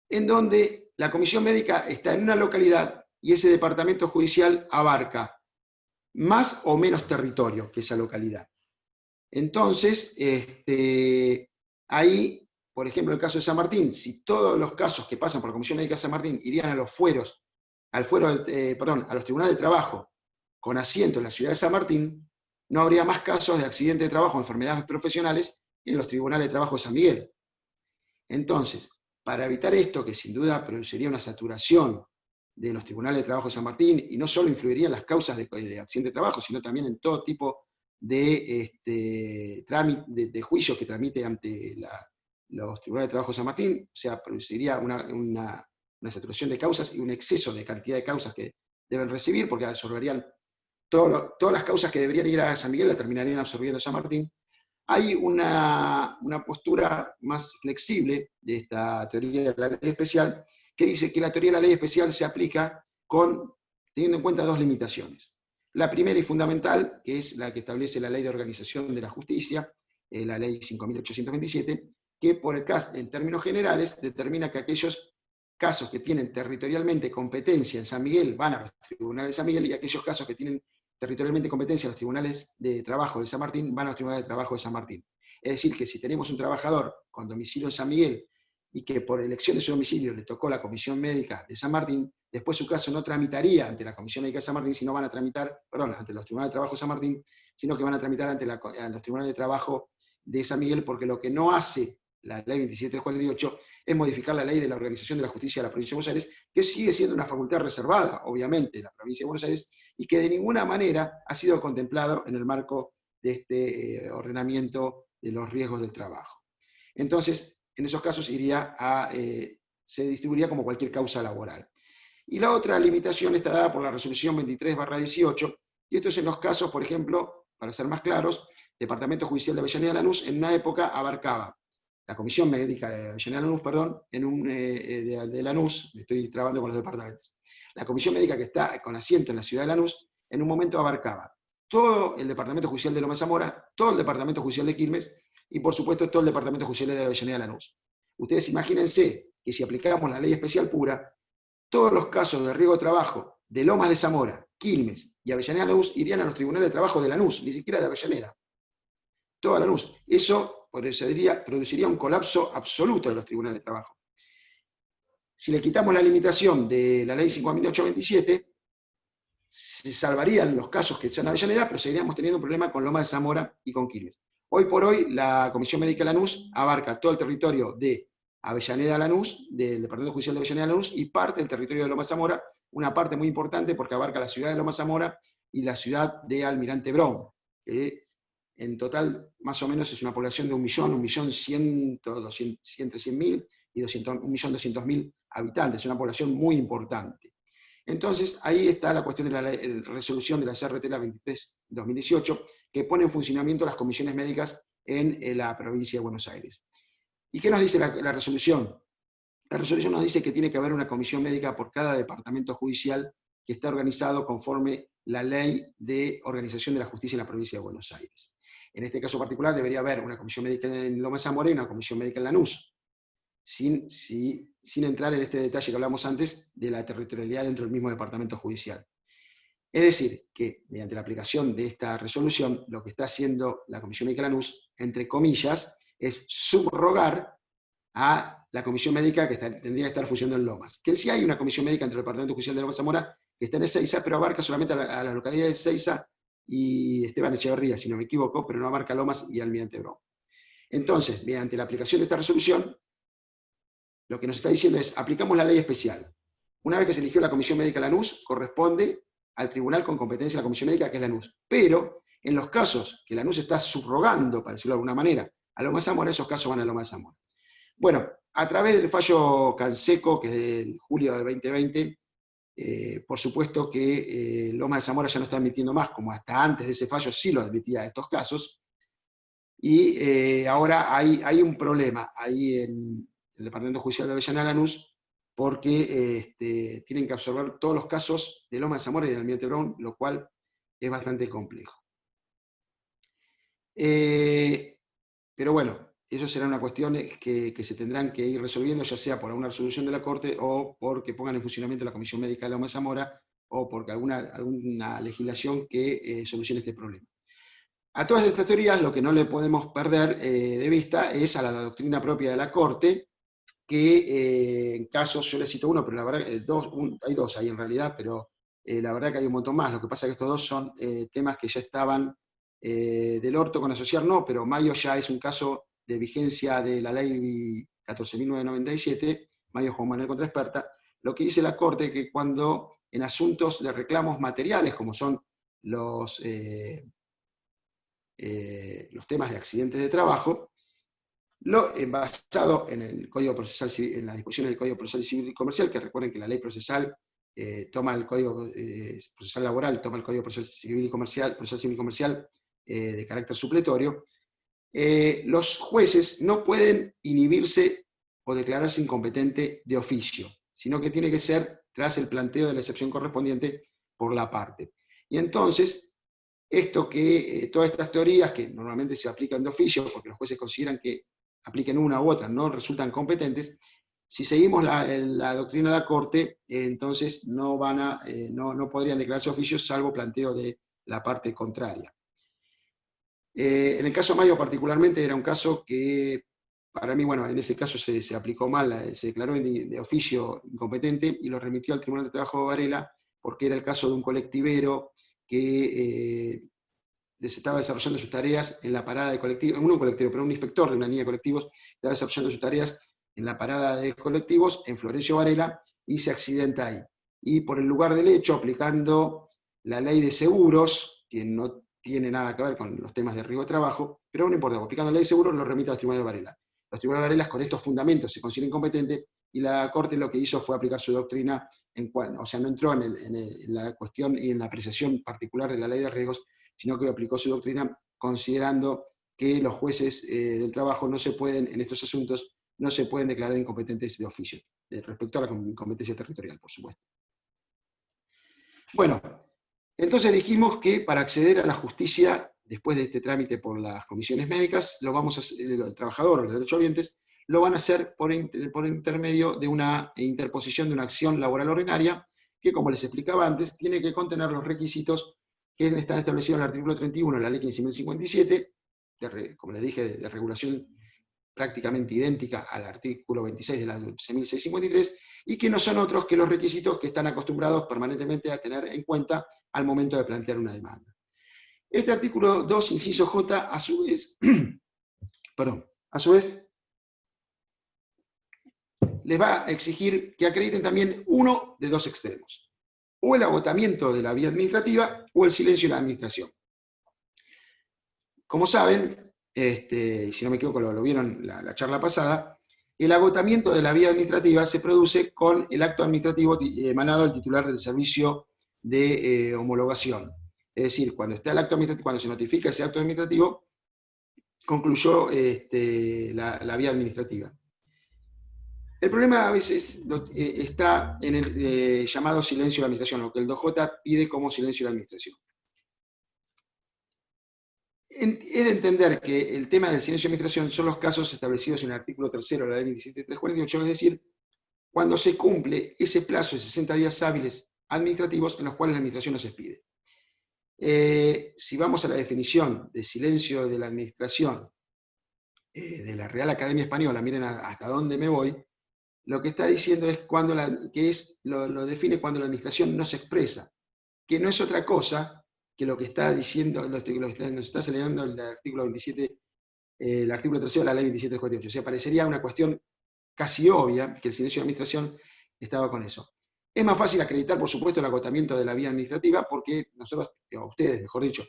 en donde la Comisión Médica está en una localidad y ese departamento judicial abarca más o menos territorio que esa localidad. Entonces, ahí, por ejemplo, el caso de San Martín, si todos los casos que pasan por la Comisión Médica de San Martín irían a los a los tribunales de trabajo con asiento en la ciudad de San Martín, no habría más casos de accidente de trabajo o enfermedades profesionales en los tribunales de trabajo de San Miguel. Entonces, para evitar esto, que sin duda produciría una saturación de los tribunales de trabajo de San Martín, y no solo influiría en las causas de accidente de trabajo, sino también en todo tipo de juicios que tramite ante los tribunales de trabajo de San Martín, o sea, produciría una saturación de causas y un exceso de cantidad de causas que deben recibir, porque absorberían todas las causas que deberían ir a San Miguel, las terminarían absorbiendo San Martín. Hay una postura más flexible de esta teoría de la ley especial, que dice que la teoría de la ley especial se aplica teniendo en cuenta 2 limitaciones. La primera y fundamental, que es la que establece la Ley de Organización de la Justicia, la Ley 5.827, que en términos generales determina que aquellos casos que tienen territorialmente competencia en San Miguel van a los tribunales de San Miguel, y aquellos casos que tienen territorialmente competencia en los tribunales de trabajo de San Martín van a los tribunales de trabajo de San Martín. Es decir, que si tenemos un trabajador con domicilio en San Miguel y que por elección de su domicilio le tocó la Comisión Médica de San Martín, después su caso no tramitaría ante la Comisión Médica de San Martín, sino ante los tribunales de trabajo de San Martín, sino que van a tramitar ante los tribunales de trabajo de San Miguel, porque lo que no hace la ley 27.348, es modificar la ley de la organización de la justicia de la provincia de Buenos Aires, que sigue siendo una facultad reservada, obviamente, de la provincia de Buenos Aires, y que de ninguna manera ha sido contemplado en el marco de este ordenamiento de los riesgos del trabajo. Entonces, en esos casos se distribuiría como cualquier causa laboral. Y la otra limitación está dada por la resolución 23/18, y esto es en los casos, por ejemplo, para ser más claros, Departamento Judicial de Avellaneda Lanús en una época abarcaba la Comisión Médica de Avellaneda Lanús, perdón, de Lanús, me estoy trabando con los departamentos. La Comisión Médica que está con asiento en la ciudad de Lanús, en un momento abarcaba todo el Departamento Judicial de Loma de Zamora, todo el Departamento Judicial de Quilmes y, por supuesto, todo el Departamento Judicial de Avellaneda Lanús. Ustedes imagínense que si aplicamos la ley especial pura, todos los casos de riesgo de trabajo de Lomas de Zamora, Quilmes y Avellaneda Lanús irían a los tribunales de trabajo de Lanús, ni siquiera de Avellaneda. Toda Lanús. Eso produciría un colapso absoluto de los tribunales de trabajo. Si le quitamos la limitación de la ley 5.827, se salvarían los casos que son Avellaneda, pero seguiríamos teniendo un problema con Lomas de Zamora y con Quilmes. Hoy por hoy, la Comisión Médica de Lanús abarca todo el territorio de Avellaneda Lanús, del Departamento Judicial de Avellaneda Lanús, y parte del territorio de Lomas de Zamora, una parte muy importante porque abarca la ciudad de Lomas de Zamora y la ciudad de Almirante Brown, que en total más o menos es una población de 1.100.000 y 1.200.000 habitantes, una población muy importante. Entonces, ahí está la cuestión de la resolución de la CRT, la 23/2018, que pone en funcionamiento las comisiones médicas en la provincia de Buenos Aires. ¿Y qué nos dice la resolución? La resolución nos dice que tiene que haber una comisión médica por cada departamento judicial que está organizado conforme la ley de organización de la justicia en la provincia de Buenos Aires. En este caso particular debería haber una comisión médica en Lomas de Zamora y una comisión médica en Lanús, sin entrar en este detalle que hablamos antes de la territorialidad dentro del mismo departamento judicial. Es decir, que mediante la aplicación de esta resolución, lo que está haciendo la Comisión Médica de Lanús, entre comillas, es subrogar a la comisión médica que tendría que estar funcionando en Lomas. Que sí hay una comisión médica entre el Departamento Judicial de Lomas de Zamora que está en Ezeiza, pero abarca solamente a la localidad de Ezeiza y Esteban Echeverría, si no me equivoco, pero no abarca Lomas y Almirante Brown. Entonces, mediante la aplicación de esta resolución, lo que nos está diciendo es, aplicamos la ley especial. Una vez que se eligió la Comisión Médica Lanús, corresponde al tribunal con competencia de la Comisión Médica, que es Lanús. Pero, en los casos que Lanús está subrogando, para decirlo de alguna manera, a Lomas de Zamora, esos casos van a Lomas de Zamora. Bueno, a través del fallo Canseco, que es de julio de 2020, por supuesto que Lomas de Zamora ya no está admitiendo más, como hasta antes de ese fallo sí lo admitía estos casos, y ahora hay un problema ahí en el Departamento Judicial de Avellaneda Lanús, porque tienen que absorber todos los casos de Lomas de Zamora y de Almirante Brown, lo cual es bastante complejo. Pero bueno, eso será una cuestión que se tendrán que ir resolviendo, ya sea por una resolución de la Corte o porque pongan en funcionamiento la Comisión Médica de Lomas de Zamora o porque alguna legislación que solucione este problema. A todas estas teorías lo que no le podemos perder de vista es a la doctrina propia de la Corte, que en casos, yo les cito uno, pero la verdad hay dos ahí en realidad, pero la verdad que hay un montón más. Lo que pasa es que estos dos son temas que ya estaban del orto con asociar, no, pero Mayo ya es un caso de vigencia de la ley 14.997, Mayo Juan Manuel contra Experta. Lo que dice la Corte es que cuando en asuntos de reclamos materiales, como son los temas de accidentes de trabajo, basado en el Código Procesal Civil, en las disposiciones del Código Procesal Civil y Comercial, que recuerden que la ley procesal toma el Código Procesal Laboral, toma el Código Procesal Civil y Comercial, de carácter supletorio, los jueces no pueden inhibirse o declararse incompetente de oficio, sino que tiene que ser tras el planteo de la excepción correspondiente por la parte. Y entonces, todas estas teorías que normalmente se aplican de oficio, porque los jueces consideran que apliquen una u otra, no resultan competentes, si seguimos la doctrina de la Corte, entonces no podrían declararse oficios salvo planteo de la parte contraria. En el caso Mayo particularmente era un caso que, para mí, bueno, en ese caso se aplicó mal, se declaró de oficio incompetente y lo remitió al Tribunal de Trabajo de Varela porque era el caso de un colectivero que estaba desarrollando sus tareas en la parada de colectivos, no un colectivo, pero un inspector de una línea de colectivos, estaba desarrollando sus tareas en la parada de colectivos en Florencio Varela y se accidenta ahí. Y por el lugar del hecho, aplicando la ley de seguros, que no tiene nada que ver con los temas de riesgo de trabajo, pero no importa, aplicando la ley de seguros lo remite a los tribunales de Varela. Los tribunales de Varela con estos fundamentos se consideran incompetentes y la Corte lo que hizo fue aplicar su doctrina, o sea, no entró en la cuestión y en la apreciación particular de la ley de riesgos, sino que aplicó su doctrina considerando que los jueces del trabajo no se pueden, en estos asuntos, no se pueden declarar incompetentes de oficio, respecto a la incompetencia territorial, por supuesto. Bueno, entonces dijimos que para acceder a la justicia, después de este trámite por las comisiones médicas, lo vamos a hacer, el trabajador o los derechohabientes, lo van a hacer por intermedio de una interposición de una acción laboral ordinaria, que como les explicaba antes, tiene que contener los requisitos que están establecidos en el artículo 31 de la ley 15.057, como les dije, de regulación prácticamente idéntica al artículo 26 de la 11.653, y que no son otros que los requisitos que están acostumbrados permanentemente a tener en cuenta al momento de plantear una demanda. Este artículo 2, inciso J, a su vez, les va a exigir que acrediten también uno de dos extremos: o el agotamiento de la vía administrativa o el silencio de la administración. Como saben, si no me equivoco, lo vieron la charla pasada, el agotamiento de la vía administrativa se produce con el acto administrativo emanado del titular del servicio de homologación. Es decir, cuando está el acto administrativo, cuando se notifica ese acto administrativo, concluyó la vía administrativa. El problema a veces está en el llamado silencio de la administración, lo que el 2J pide como silencio de la administración. Es de entender que el tema del silencio de administración son los casos establecidos en el artículo 3 de la ley 27.348, es decir, cuando se cumple ese plazo de 60 días hábiles administrativos en los cuales la administración no se expide. Si vamos a la definición de silencio de la administración de la Real Academia Española, miren hasta dónde me voy, lo que está diciendo es lo define cuando la administración no se expresa, que no es otra cosa que lo que está diciendo, nos está señalando el artículo 27, el artículo 3 de la ley 27.48. O sea, parecería una cuestión casi obvia que el silencio de administración estaba con eso. Es más fácil acreditar, por supuesto, el agotamiento de la vía administrativa, porque nosotros, o ustedes, mejor dicho,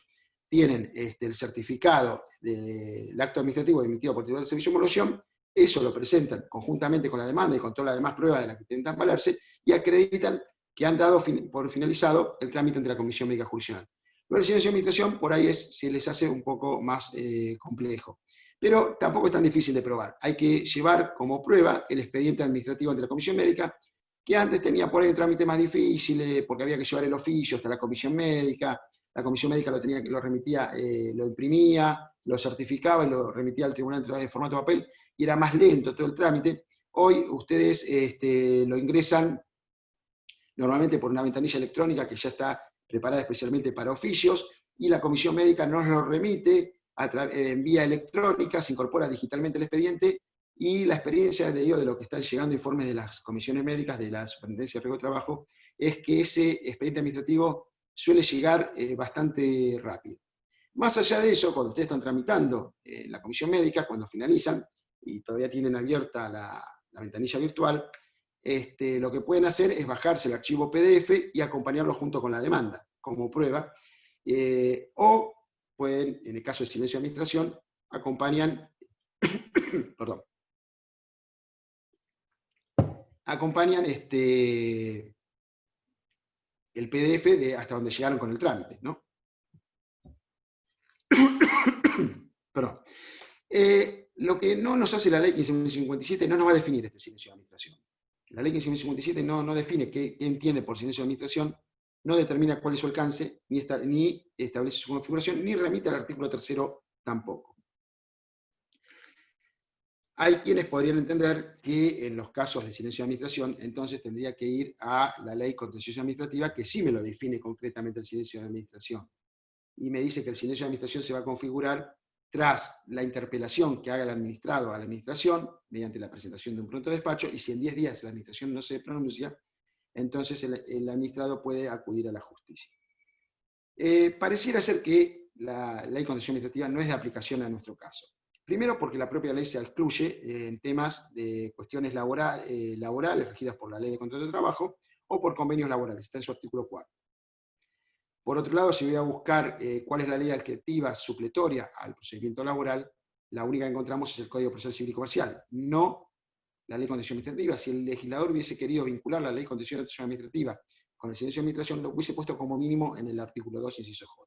tienen el certificado del acto administrativo emitido por el Tribunal de Servicio de Homologación, eso lo presentan conjuntamente con la demanda y con todas las demás pruebas de las que intentan valerse, y acreditan que han dado por finalizado el trámite ante la Comisión Médica Jurisdiccional. Luego el silencio de administración por ahí se les hace un poco más complejo. Pero tampoco es tan difícil de probar. Hay que llevar como prueba el expediente administrativo ante la Comisión Médica, que antes tenía por ahí un trámite más difícil, porque había que llevar el oficio hasta la Comisión Médica. La Comisión Médica lo remitía, lo imprimía, lo certificaba y lo remitía al tribunal en formato de papel, y era más lento todo el trámite. Hoy ustedes lo ingresan normalmente por una ventanilla electrónica que ya está preparada especialmente para oficios, y la Comisión Médica nos lo remite en vía electrónica, se incorpora digitalmente el expediente, y la experiencia de lo que están llegando informes de las comisiones médicas de la Superintendencia de Riesgo de Trabajo es que ese expediente administrativo suele llegar bastante rápido. Más allá de eso, cuando ustedes están tramitando en la comisión médica, cuando finalizan y todavía tienen abierta la ventanilla virtual, lo que pueden hacer es bajarse el archivo PDF y acompañarlo junto con la demanda como prueba, o pueden, en el caso de silencio de administración, acompañan el PDF de hasta donde llegaron con el trámite, ¿no? Perdón. Lo que no nos hace la ley 15.057 no nos va a definir este silencio de administración. La ley 15.057 no define qué entiende por silencio de administración, no determina cuál es su alcance, ni establece su configuración, ni remite al artículo 3 tampoco. Hay quienes podrían entender que en los casos de silencio de administración, entonces tendría que ir a la ley contenciosa administrativa, que sí me lo define concretamente el silencio de administración. Y me dice que el silencio de administración se va a configurar tras la interpelación que haga el administrado a la administración, mediante la presentación de un pronto despacho, y si en 10 días la administración no se pronuncia, entonces el administrado puede acudir a la justicia. Pareciera ser que la ley de contencioso administrativa no es de aplicación a nuestro caso. Primero, porque la propia ley se excluye en temas de cuestiones laborales regidas por la ley de contrato de trabajo o por convenios laborales, está en su artículo 4. Por otro lado, si voy a buscar cuál es la ley adjetiva supletoria al procedimiento laboral, la única que encontramos es el Código Procesal Civil y Comercial, no la ley de contencioso administrativa. Si el legislador hubiese querido vincular la ley de contencioso administrativa con el silencio de administración, lo hubiese puesto como mínimo en el artículo 2, inciso J.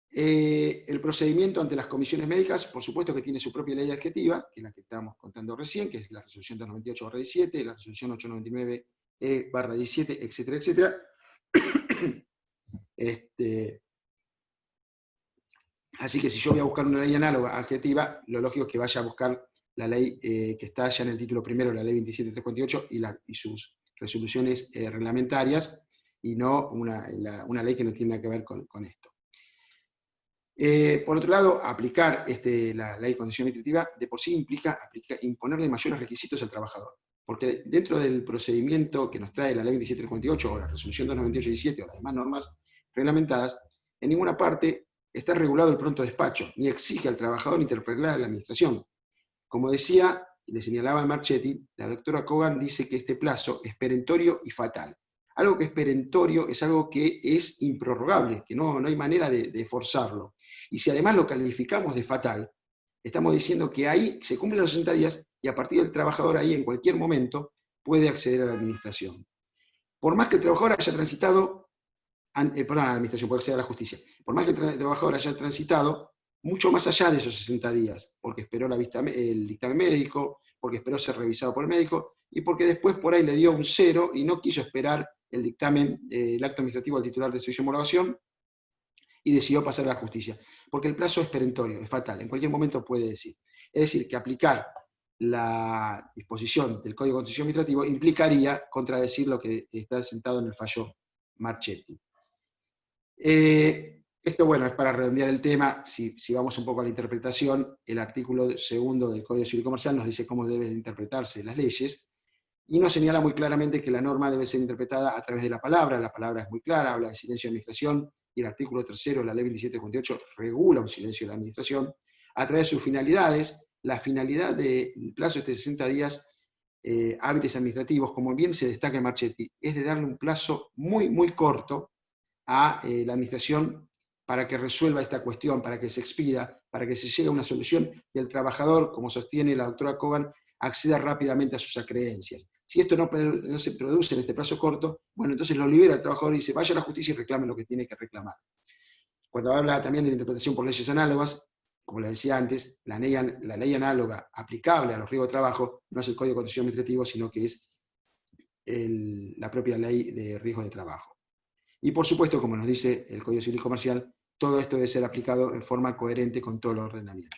El procedimiento ante las comisiones médicas, por supuesto que tiene su propia ley adjetiva, que es la que estábamos contando recién, que es la resolución 298/17, la resolución 899/17, etcétera, etcétera. Así que si yo voy a buscar una ley análoga adjetiva, lo lógico es que vaya a buscar la ley que está ya en el título primero, la ley 27348, y sus resoluciones reglamentarias, y no una ley que no tiene nada que ver con esto. Por otro lado, aplicar la ley de contencioso administrativa de por sí implica imponerle mayores requisitos al trabajador. Porque dentro del procedimiento que nos trae la ley 27348 o la resolución 298/17 o las demás normas reglamentadas, en ninguna parte está regulado el pronto despacho, ni exige al trabajador interpelar a la administración. Como decía y le señalaba a Marchetti, la doctora Kogan dice que este plazo es perentorio y fatal. Algo que es perentorio es algo que es improrrogable, que no hay manera de forzarlo. Y si además lo calificamos de fatal, estamos diciendo que ahí se cumplen los 60 días y a partir del trabajador ahí en cualquier momento puede acceder a la administración. Por más que el trabajador haya transitado, a la administración puede acceder a la justicia, por más que el trabajador haya transitado mucho más allá de esos 60 días, porque esperó el dictamen médico, porque esperó ser revisado por el médico, y porque después por ahí le dio un 0 y no quiso esperar el dictamen, el acto administrativo del titular del servicio de homologación, y decidió pasar a la justicia. Porque el plazo es perentorio, es fatal, en cualquier momento puede decir. Es decir, que aplicar la disposición del Código de Contencioso Administrativo implicaría contradecir lo que está sentado en el fallo Marchetti. Esto, bueno, es para redondear el tema. Si vamos un poco a la interpretación, el artículo 2 del Código Civil y Comercial nos dice cómo deben interpretarse las leyes, y nos señala muy claramente que la norma debe ser interpretada a través de la palabra es muy clara, habla de silencio de administración, y el artículo 3 de la ley 2748 regula un silencio de la administración, a través de sus finalidades. La finalidad del plazo de 60 días hábiles administrativos, como bien se destaca en Marchetti, es de darle un plazo muy, muy corto a la administración para que resuelva esta cuestión, para que se expida, para que se llegue a una solución y el trabajador, como sostiene la doctora Kogan, acceda rápidamente a sus acreencias. Si esto no se produce en este plazo corto, bueno, entonces lo libera el trabajador y dice, vaya a la justicia y reclame lo que tiene que reclamar. Cuando habla también de la interpretación por leyes análogas, como les decía antes, la ley análoga aplicable a los riesgos de trabajo no es el Código de Contencioso Administrativo, sino que es la propia ley de riesgos de trabajo. Y por supuesto, como nos dice el Código Civil y Comercial, todo esto debe ser aplicado en forma coherente con todo el ordenamiento.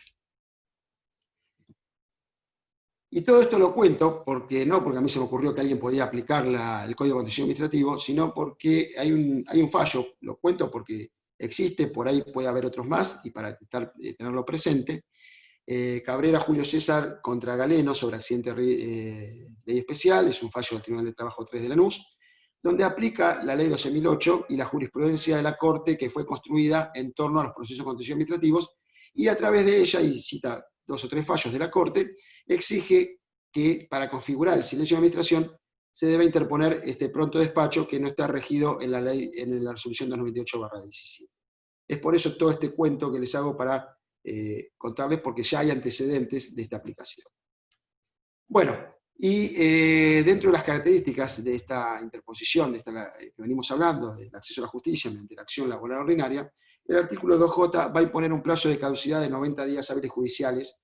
Y todo esto lo cuento no porque a mí se me ocurrió que alguien podía aplicar el Código de Contencioso Administrativo, sino porque hay un fallo. Lo cuento porque existe, por ahí puede haber otros más, y para tenerlo presente. Cabrera Julio César contra Galeno sobre accidente ley especial, es un fallo del Tribunal de Trabajo 3 de Lanús, donde aplica la ley 12.008 y la jurisprudencia de la Corte que fue construida en torno a los procesos contenciosos administrativos, y a través de ella, y cita 2 o 3 fallos de la Corte, exige que para configurar el silencio de administración se debe interponer este pronto despacho que no está regido en la resolución 298/17. Es por eso todo este cuento que les hago para contarles, porque ya hay antecedentes de esta aplicación. Bueno, y dentro de las características de esta interposición, que venimos hablando, del acceso a la justicia mediante la acción laboral ordinaria, el artículo 2J va a imponer un plazo de caducidad de 90 días hábiles judiciales,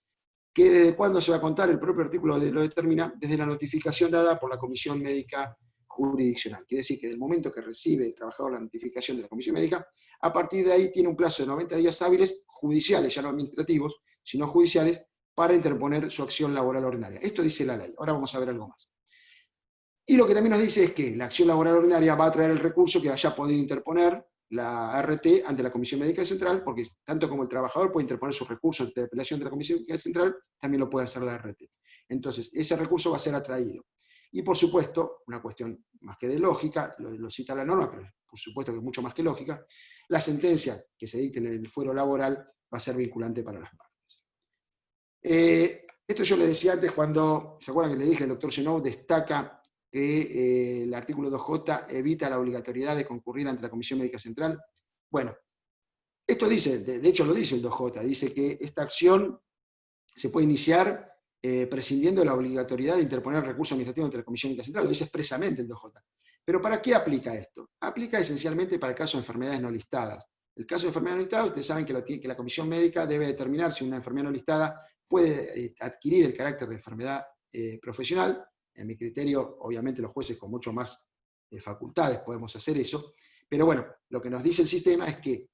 que desde cuándo se va a contar, el propio artículo lo determina, desde la notificación dada por la Comisión Médica Jurisdiccional. Quiere decir que del momento que recibe el trabajador la notificación de la Comisión Médica, a partir de ahí tiene un plazo de 90 días hábiles judiciales, ya no administrativos, sino judiciales, para interponer su acción laboral ordinaria. Esto dice la ley. Ahora vamos a ver algo más. Y lo que también nos dice es que la acción laboral ordinaria va a traer el recurso que haya podido interponer la ART ante la Comisión Médica Central, porque tanto como el trabajador puede interponer sus recursos de apelación de la Comisión Médica Central, también lo puede hacer la ART. Entonces, ese recurso va a ser atraído. Y por supuesto, una cuestión más que de lógica, lo cita la norma, pero por supuesto que es mucho más que lógica, la sentencia que se dicte en el fuero laboral va a ser vinculante para las partes. Esto yo le decía antes cuando, ¿se acuerdan que le dije? El doctor Genow destaca que el artículo 2J evita la obligatoriedad de concurrir ante la Comisión Médica Central. Bueno, esto dice, de hecho lo dice el 2J, dice que esta acción se puede iniciar prescindiendo de la obligatoriedad de interponer recurso administrativo ante la Comisión Médica Central, lo dice expresamente el 2J. Pero ¿para qué aplica esto? Aplica esencialmente para el caso de enfermedades no listadas. El caso de enfermedades no listadas, ustedes saben que la Comisión Médica debe determinar si una enfermedad no listada puede adquirir el carácter de enfermedad profesional. En mi criterio, obviamente los jueces con mucho más facultades podemos hacer eso, pero bueno, lo que nos dice el sistema es que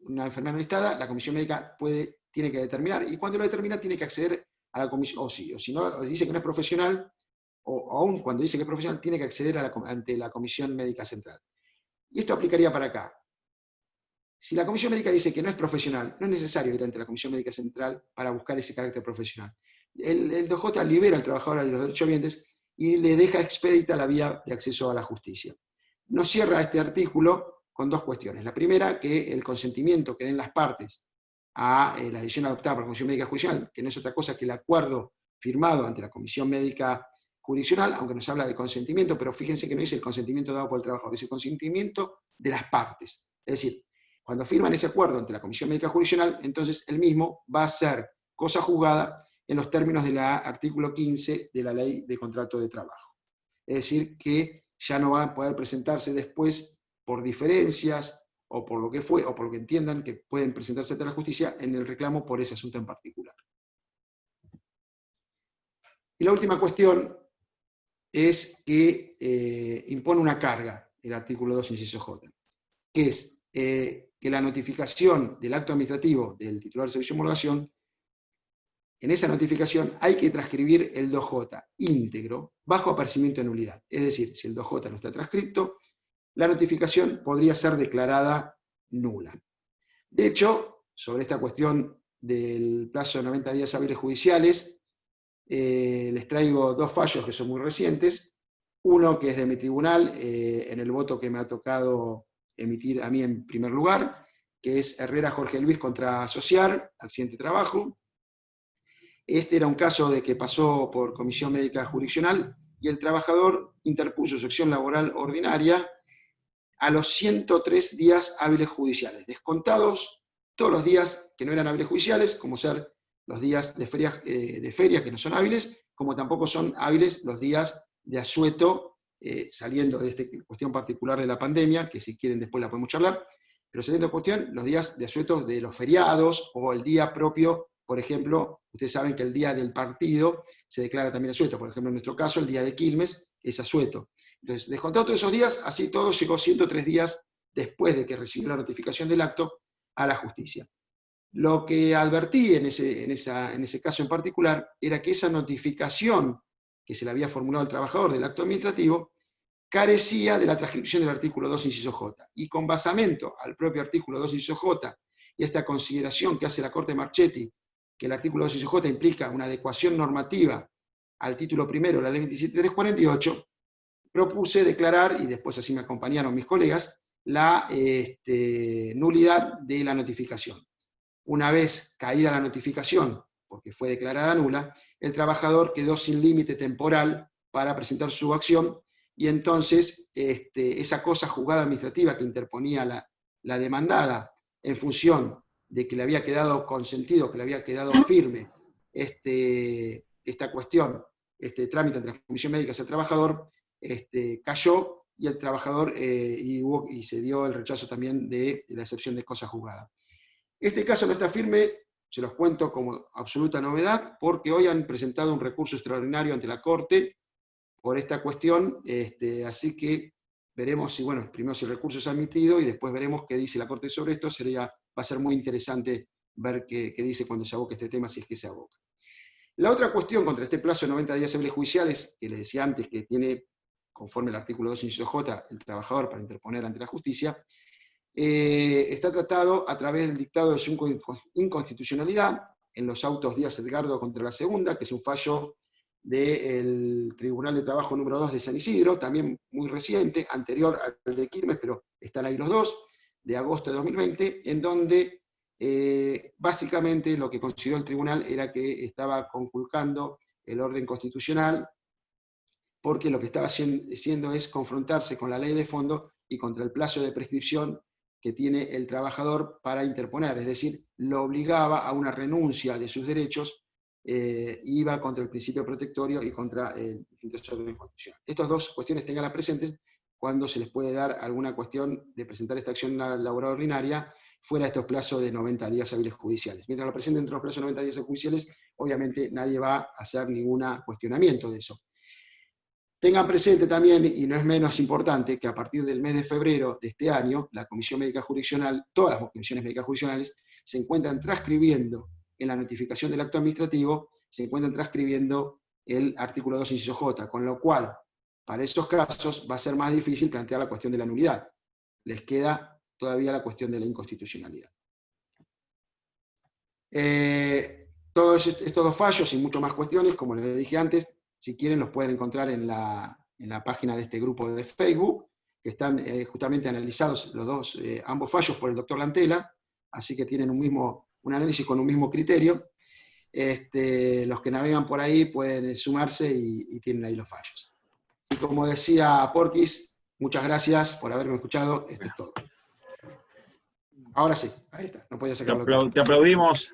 una enfermedad no listada, la Comisión Médica tiene que determinar, y cuando lo determina tiene que acceder a la comisión, o si no, dice que no es profesional, o aún cuando dice que es profesional, tiene que acceder ante la Comisión Médica Central. Y esto aplicaría para acá. Si la Comisión Médica dice que no es profesional, no es necesario ir ante la Comisión Médica Central para buscar ese carácter profesional. El 2J libera al trabajador y los derechohabientes y le deja expedita la vía de acceso a la justicia. Nos cierra este artículo con dos cuestiones. La primera, que el consentimiento que den las partes a la decisión adoptada por la Comisión Médica Jurisdiccional, que no es otra cosa que el acuerdo firmado ante la Comisión Médica Jurisdiccional, aunque nos habla de consentimiento, pero fíjense que no dice el consentimiento dado por el trabajador, dice el consentimiento de las partes. Es decir, cuando firman ese acuerdo ante la Comisión Médica Jurisdiccional, entonces el mismo va a ser cosa juzgada en los términos del artículo 15 de la Ley de Contrato de Trabajo. Es decir, que ya no va a poder presentarse después por diferencias o por lo que fue, o por lo que entiendan que pueden presentarse ante la justicia en el reclamo por ese asunto en particular. Y la última cuestión es que impone una carga, el artículo 2, inciso J, que es que la notificación del acto administrativo del titular del servicio de homologación, en esa notificación hay que transcribir el 2J íntegro, bajo apercibimiento de nulidad. Es decir, si el 2J no está transcripto, la notificación podría ser declarada nula. De hecho, sobre esta cuestión del plazo de 90 días hábiles judiciales, les traigo dos fallos que son muy recientes. Uno que es de mi tribunal, en el voto que me ha tocado emitir a mí en primer lugar, que es Herrera Jorge Luis contra Asociar, accidente de trabajo. Este era un caso de que pasó por Comisión Médica Jurisdiccional y el trabajador interpuso su acción laboral ordinaria a los 103 días hábiles judiciales, descontados todos los días que no eran hábiles judiciales, como ser los días de ferias que no son hábiles, como tampoco son hábiles los días de asueto, saliendo de esta cuestión particular de la pandemia, que si quieren después la podemos charlar, pero saliendo de cuestión, los días de asueto de los feriados, o el día propio, por ejemplo, ustedes saben que el día del partido se declara también asueto, por ejemplo en nuestro caso el día de Quilmes es asueto. Entonces, descontado todos esos días, así todo llegó 103 días después de que recibió la notificación del acto a la justicia. Lo que advertí en ese caso en particular era que esa notificación que se le había formulado al trabajador del acto administrativo carecía de la transcripción del artículo 2, inciso J. Y con basamento al propio artículo 2, inciso J, y esta consideración que hace la Corte Marchetti, que el artículo 2, inciso J implica una adecuación normativa al título primero de la Ley 27.348, propuse declarar, y después así me acompañaron mis colegas, la nulidad de la notificación. Una vez caída la notificación, porque fue declarada nula, el trabajador quedó sin límite temporal para presentar su acción, y entonces esa cosa juzgada administrativa que interponía la demandada en función de que le había quedado consentido, que le había quedado firme esta cuestión, este trámite entre la Comisión Médica y el trabajador, cayó, y el trabajador y se dio el rechazo también de la excepción de cosa juzgada. Este caso no está firme, se los cuento como absoluta novedad, porque hoy han presentado un recurso extraordinario ante la Corte por esta cuestión, así que veremos si, bueno, primero si el recurso es admitido y después veremos qué dice la Corte sobre esto. Va a ser muy interesante ver qué dice cuando se aboque este tema, si es que se aboca. La otra cuestión contra este plazo de 90 días hábiles judiciales, que les decía antes que tiene, conforme al artículo 2, inciso J, el trabajador para interponer ante la justicia, está tratado a través del dictado de su inconstitucionalidad en los autos Díaz Edgardo contra la Segunda, que es un fallo del Tribunal de Trabajo número 2 de San Isidro, también muy reciente, anterior al de Quilmes, pero están ahí los dos, de agosto de 2020, en donde básicamente lo que consideró el tribunal era que estaba conculcando el orden constitucional, porque lo que estaba haciendo es confrontarse con la ley de fondo y contra el plazo de prescripción que tiene el trabajador para interponer, es decir, lo obligaba a una renuncia de sus derechos, iba contra el principio protectorio y contra el orden constitucional. Estas dos cuestiones tenganlas presentes cuando se les puede dar alguna cuestión de presentar esta acción laboral ordinaria fuera de estos plazos de 90 días hábiles judiciales. Mientras lo presenten dentro de los plazos de 90 días judiciales, obviamente nadie va a hacer ningún cuestionamiento de eso. Tengan presente también, y no es menos importante, que a partir del mes de febrero de este año, la Comisión Médica Jurisdiccional, todas las comisiones médicas jurisdiccionales, se encuentran transcribiendo en la notificación del acto administrativo, se encuentran transcribiendo el artículo 2, inciso J, con lo cual, para esos casos, va a ser más difícil plantear la cuestión de la nulidad. Les queda todavía la cuestión de la inconstitucionalidad. Todos estos dos fallos y muchas más cuestiones, como les dije antes, si quieren los pueden encontrar en la página de este grupo de Facebook, que están justamente analizados ambos fallos por el doctor Lantela, así que tienen un análisis con un mismo criterio. Los que navegan por ahí pueden sumarse y tienen ahí los fallos. Y como decía Porquis, muchas gracias por haberme escuchado, esto es todo. Ahora sí, ahí está, no podía sacarlo. Te aplaudimos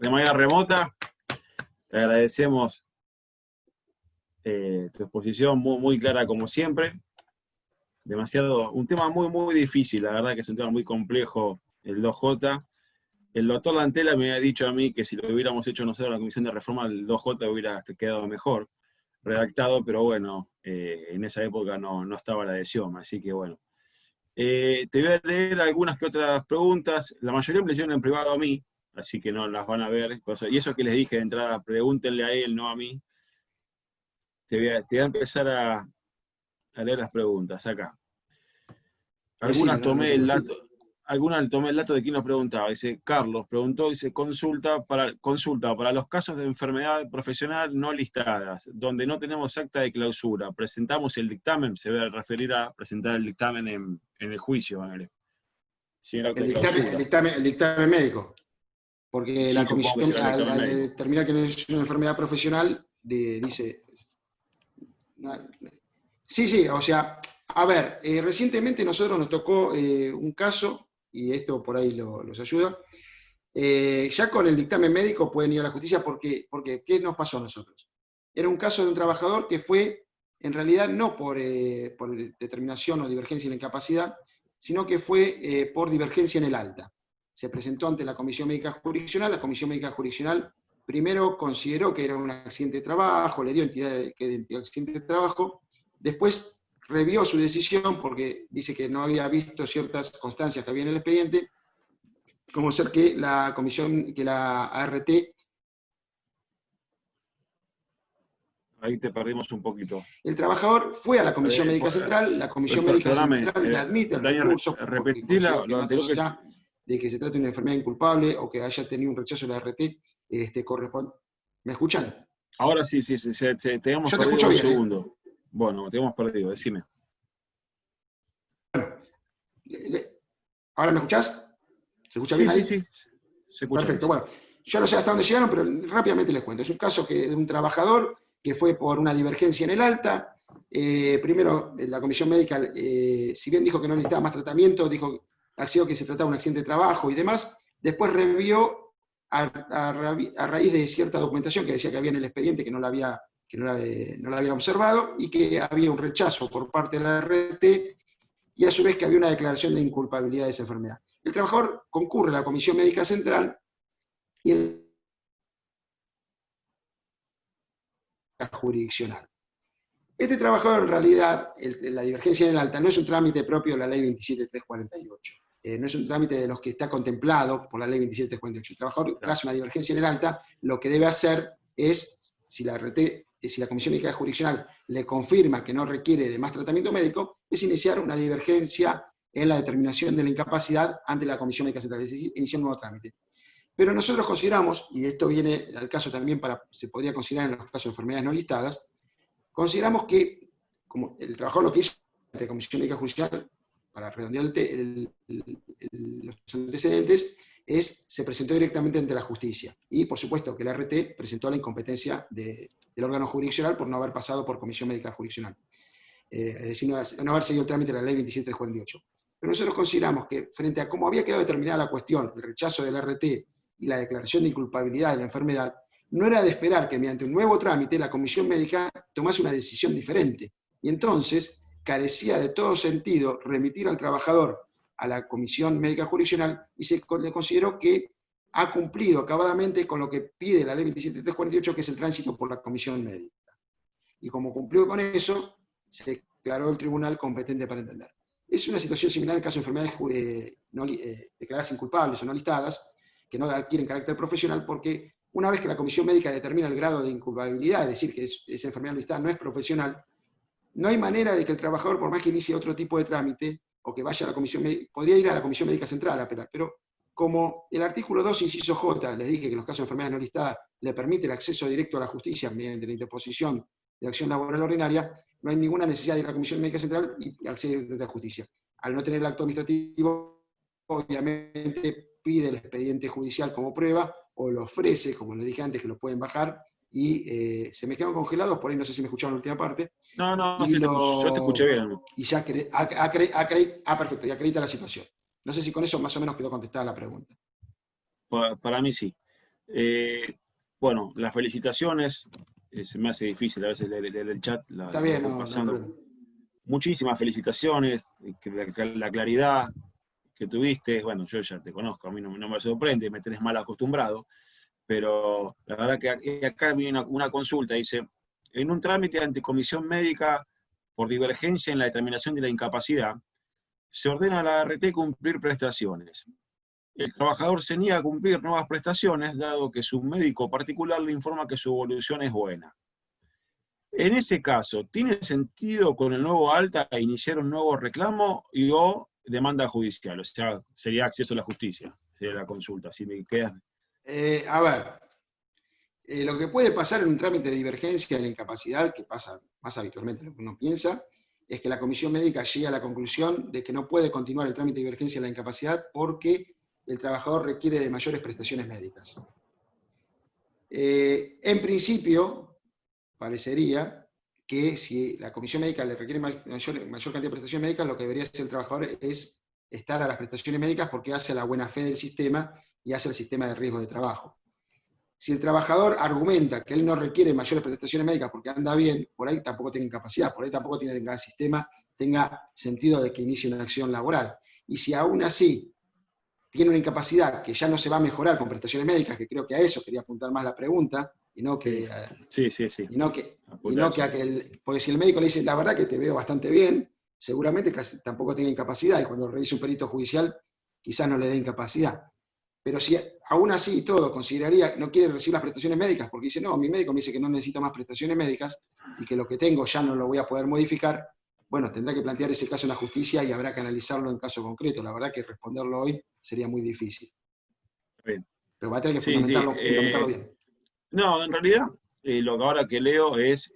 de manera remota, te agradecemos tu exposición muy clara como siempre. Un tema muy difícil, la verdad que es un tema muy complejo, el 2J. El doctor Lantela me había dicho a mí que si lo hubiéramos hecho nosotros en la Comisión de Reforma, el 2J hubiera quedado mejor redactado, pero bueno, en esa época no estaba la adhesión, así que bueno. Te voy a leer algunas que otras preguntas, la mayoría me las hicieron en privado a mí, así que no las van a ver, y eso que les dije de entrada, pregúntenle a él, no a mí. Te voy a empezar a leer las preguntas acá. Algunas tomé el dato de quien nos preguntaba. Dice, Carlos preguntó, dice, consulta para los casos de enfermedad profesional no listadas, donde no tenemos acta de clausura, presentamos el dictamen, se va a referir a presentar el dictamen en el juicio, ¿vale? El dictamen médico. Porque sí, la comisión, al determinar que no es una enfermedad profesional, dice... Sí, o sea, a ver, recientemente nosotros nos tocó un caso, y esto por ahí los ayuda, ya con el dictamen médico pueden ir a la justicia porque ¿qué nos pasó a nosotros? Era un caso de un trabajador que fue, en realidad, no por determinación o divergencia en la incapacidad, sino que fue por divergencia en el alta. Se presentó ante la Comisión Médica Jurisdiccional, la Comisión Médica Jurisdiccional primero consideró que era un accidente de trabajo, le dio entidad de accidente de trabajo, después revió su decisión porque dice que no había visto ciertas constancias que había en el expediente, como ser que la ART... Ahí te perdimos un poquito. El trabajador fue a la Comisión Médica Central, la Comisión Médica Central le admite el recurso, de que se trate de una enfermedad inculpable o que haya tenido un rechazo de la ART, corresponde. ¿Me escuchan? Ahora sí, te hemos perdido un segundo. Bueno, te hemos perdido, decime. Bueno, ¿ahora me escuchás? ¿Se escucha bien ahí? Sí, se escucha. Perfecto, bueno. Yo no sé hasta dónde llegaron, pero rápidamente les cuento. Es un caso de un trabajador que fue por una divergencia en el alta. Primero, la comisión médica, si bien dijo que no necesitaba más tratamiento, dijo que se trataba de un accidente de trabajo y demás. Después revió a raíz de cierta documentación que decía que había en el expediente que no la habían observado y que había un rechazo por parte de la ART y a su vez que había una declaración de inculpabilidad de esa enfermedad. El trabajador concurre a la Comisión Médica Central y la jurisdiccional. Este trabajador en realidad, la divergencia en el alta no es un trámite propio de la ley 27348. No es un trámite de los que está contemplado por la ley 27348. El trabajador hace una divergencia en el alta, lo que debe hacer es, si la Comisión Médica Jurisdiccional le confirma que no requiere de más tratamiento médico, es iniciar una divergencia en la determinación de la incapacidad ante la Comisión Médica Central, es decir, iniciar un nuevo trámite. Pero nosotros consideramos, y esto viene al caso también se podría considerar en los casos de enfermedades no listadas, consideramos que, como el trabajador lo que hizo ante la Comisión Médica Judicial, para redondear los antecedentes, se presentó directamente ante la justicia. Y, por supuesto, que el RT presentó la incompetencia del órgano jurisdiccional por no haber pasado por Comisión Médica Jurisdiccional. Es decir, no haber seguido el trámite de la ley 27348. Pero nosotros consideramos que, frente a cómo había quedado determinada la cuestión, el rechazo del RT y la declaración de inculpabilidad de la enfermedad, no era de esperar que mediante un nuevo trámite la Comisión Médica tomase una decisión diferente. Y entonces carecía de todo sentido remitir al trabajador a la Comisión Médica Jurisdiccional y se le consideró que ha cumplido acabadamente con lo que pide la ley 27348, que es el tránsito por la Comisión Médica. Y como cumplió con eso, se declaró el tribunal competente para entender. Es una situación similar en caso de enfermedades declaradas inculpables o no listadas, que no adquieren carácter profesional, porque una vez que la Comisión Médica determina el grado de inculpabilidad, es decir, que esa enfermedad no listada no es profesional, no hay manera de que el trabajador, por más que inicie otro tipo de trámite, o que vaya a la Comisión Médica, podría ir a la Comisión Médica Central a apelar, pero como el artículo 2, inciso J, les dije que en los casos de enfermedades no listadas le permite el acceso directo a la justicia mediante la interposición de acción laboral ordinaria, no hay ninguna necesidad de ir a la Comisión Médica Central y acceder a la justicia. Al no tener el acto administrativo, obviamente pide el expediente judicial como prueba, o lo ofrece, como les dije antes, que lo pueden bajar, y se me quedan congelados, por ahí no sé si me escucharon la última parte. No, sí yo te escuché bien. Y ya perfecto, y acredita la situación. No sé si con eso más o menos quedó contestada la pregunta. Para mí sí. Bueno, las felicitaciones. Se me hace difícil a veces leer el chat. Está bien, no. Muchísimas felicitaciones, la claridad que tuviste. Bueno, yo ya te conozco, a mí no me sorprende, me tenés mal acostumbrado, pero la verdad que acá viene una consulta, dice, en un trámite ante comisión médica por divergencia en la determinación de la incapacidad, se ordena a la ART cumplir prestaciones. El trabajador se niega a cumplir nuevas prestaciones, dado que su médico particular le informa que su evolución es buena. En ese caso, ¿tiene sentido con el nuevo alta iniciar un nuevo reclamo o demanda judicial? O sea, sería acceso a la justicia, sería la consulta. Si me quedas... A ver, lo que puede pasar en un trámite de divergencia de la incapacidad, que pasa más habitualmente de lo que uno piensa, es que la comisión médica llegue a la conclusión de que no puede continuar el trámite de divergencia de la incapacidad porque el trabajador requiere de mayores prestaciones médicas. En principio, parecería que si la comisión médica le requiere mayor cantidad de prestaciones médicas, lo que debería hacer el trabajador es estar a las prestaciones médicas porque hace la buena fe del sistema y hace el sistema de riesgo de trabajo. Si el trabajador argumenta que él no requiere mayores prestaciones médicas porque anda bien, por ahí tampoco tiene incapacidad, por ahí tampoco tiene que el sistema tenga sentido de que inicie una acción laboral. Y si aún así tiene una incapacidad que ya no se va a mejorar con prestaciones médicas, que creo que a eso quería apuntar más la pregunta, y no que... Sí. Y no que porque si el médico le dice, la verdad que te veo bastante bien, seguramente tampoco tiene incapacidad, y cuando revise un perito judicial, quizás no le dé incapacidad. Pero si aún así y todo consideraría, no quiere recibir las prestaciones médicas, porque dice, no, mi médico me dice que no necesita más prestaciones médicas, y que lo que tengo ya no lo voy a poder modificar, bueno, tendrá que plantear ese caso en la justicia y habrá que analizarlo en caso concreto. La verdad que responderlo hoy sería muy difícil. Bien. Pero va a tener que fundamentarlo bien. No, en realidad, lo que ahora que leo es,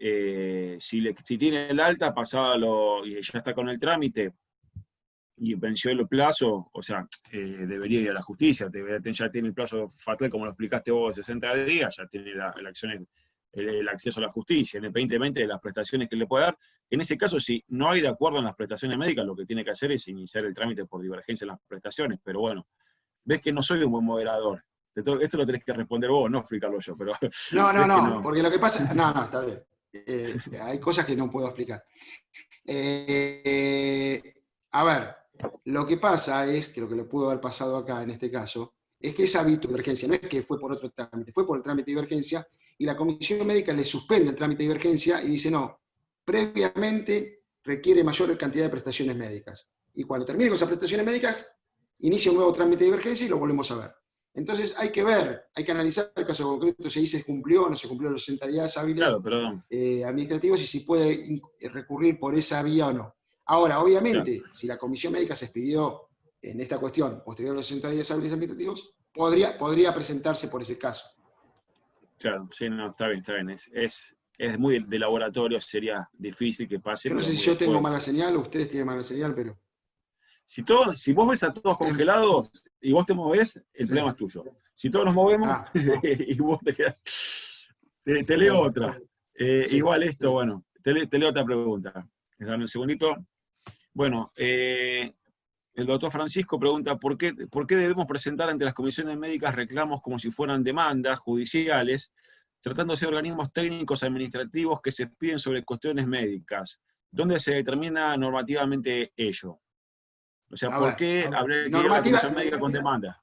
si tiene el alta, pasado y ya está con el trámite, y venció el plazo, o sea, debería ir a la justicia, ya tiene el plazo fatal, como lo explicaste vos, de 60 días, ya tiene el acceso a la justicia, independientemente de las prestaciones que le pueda dar. En ese caso, si no hay de acuerdo en las prestaciones médicas, lo que tiene que hacer es iniciar el trámite por divergencia en las prestaciones, pero bueno, ves que no soy un buen moderador. Esto lo tenés que responder vos, no explicarlo yo, pero... No, porque lo que pasa... No, está bien. Hay cosas que no puedo explicar. A ver, lo que pasa es, que lo que le pudo haber pasado acá en este caso, es que esa divergencia, no es que fue por otro trámite, fue por el trámite de divergencia, y la comisión médica le suspende el trámite de divergencia y dice, no, previamente requiere mayor cantidad de prestaciones médicas. Y cuando termine con esas prestaciones médicas, inicia un nuevo trámite de divergencia y lo volvemos a ver. Entonces hay que ver, hay que analizar el caso concreto, si ahí se cumplió o no se cumplió los 60 días hábiles administrativos y si puede recurrir por esa vía o no. Ahora, obviamente, si la comisión médica se expidió en esta cuestión posterior a los 60 días hábiles administrativos, podría presentarse por ese caso. Claro, sí, no, está bien. Es muy de laboratorio, sería difícil que pase. Yo no Pero sé si muy yo tengo después. mala señal o ustedes tienen mala señal, pero... Si vos ves a todos congelados y vos te movés, el Sí. problema es tuyo. Si todos nos movemos y vos te quedás... Te leo otra. Sí. Igual esto, bueno, te leo otra pregunta. Dame un segundito. Bueno, el doctor Francisco pregunta, ¿por qué debemos presentar ante las comisiones médicas reclamos como si fueran demandas judiciales, tratándose de organismos técnicos administrativos que se piden sobre cuestiones médicas? ¿Dónde se determina normativamente ello? O sea, A ¿por ver, qué habría que ir a la comisión médica con demanda?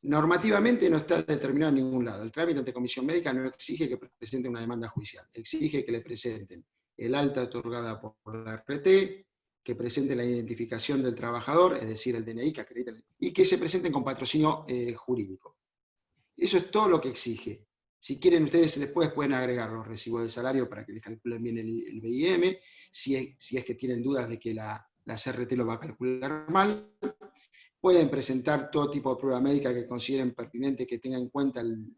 Normativamente no está determinado en ningún lado. El trámite ante comisión médica no exige que presenten una demanda judicial, exige que le presenten el alta otorgada por la RT, que presenten la identificación del trabajador, es decir, el DNI que acredita, y que se presenten con patrocinio jurídico. Eso es todo lo que exige. Si quieren, ustedes después pueden agregar los recibos de salario para que les calculen bien el BIM, si es que tienen dudas de que la CRT lo va a calcular mal. Pueden presentar todo tipo de prueba médica que consideren pertinente, que tenga en cuenta el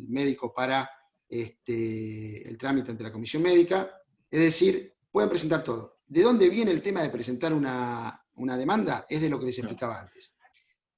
médico para el trámite ante la comisión médica. Es decir, pueden presentar todo. ¿De dónde viene el tema de presentar una demanda? Es de lo que les explicaba antes.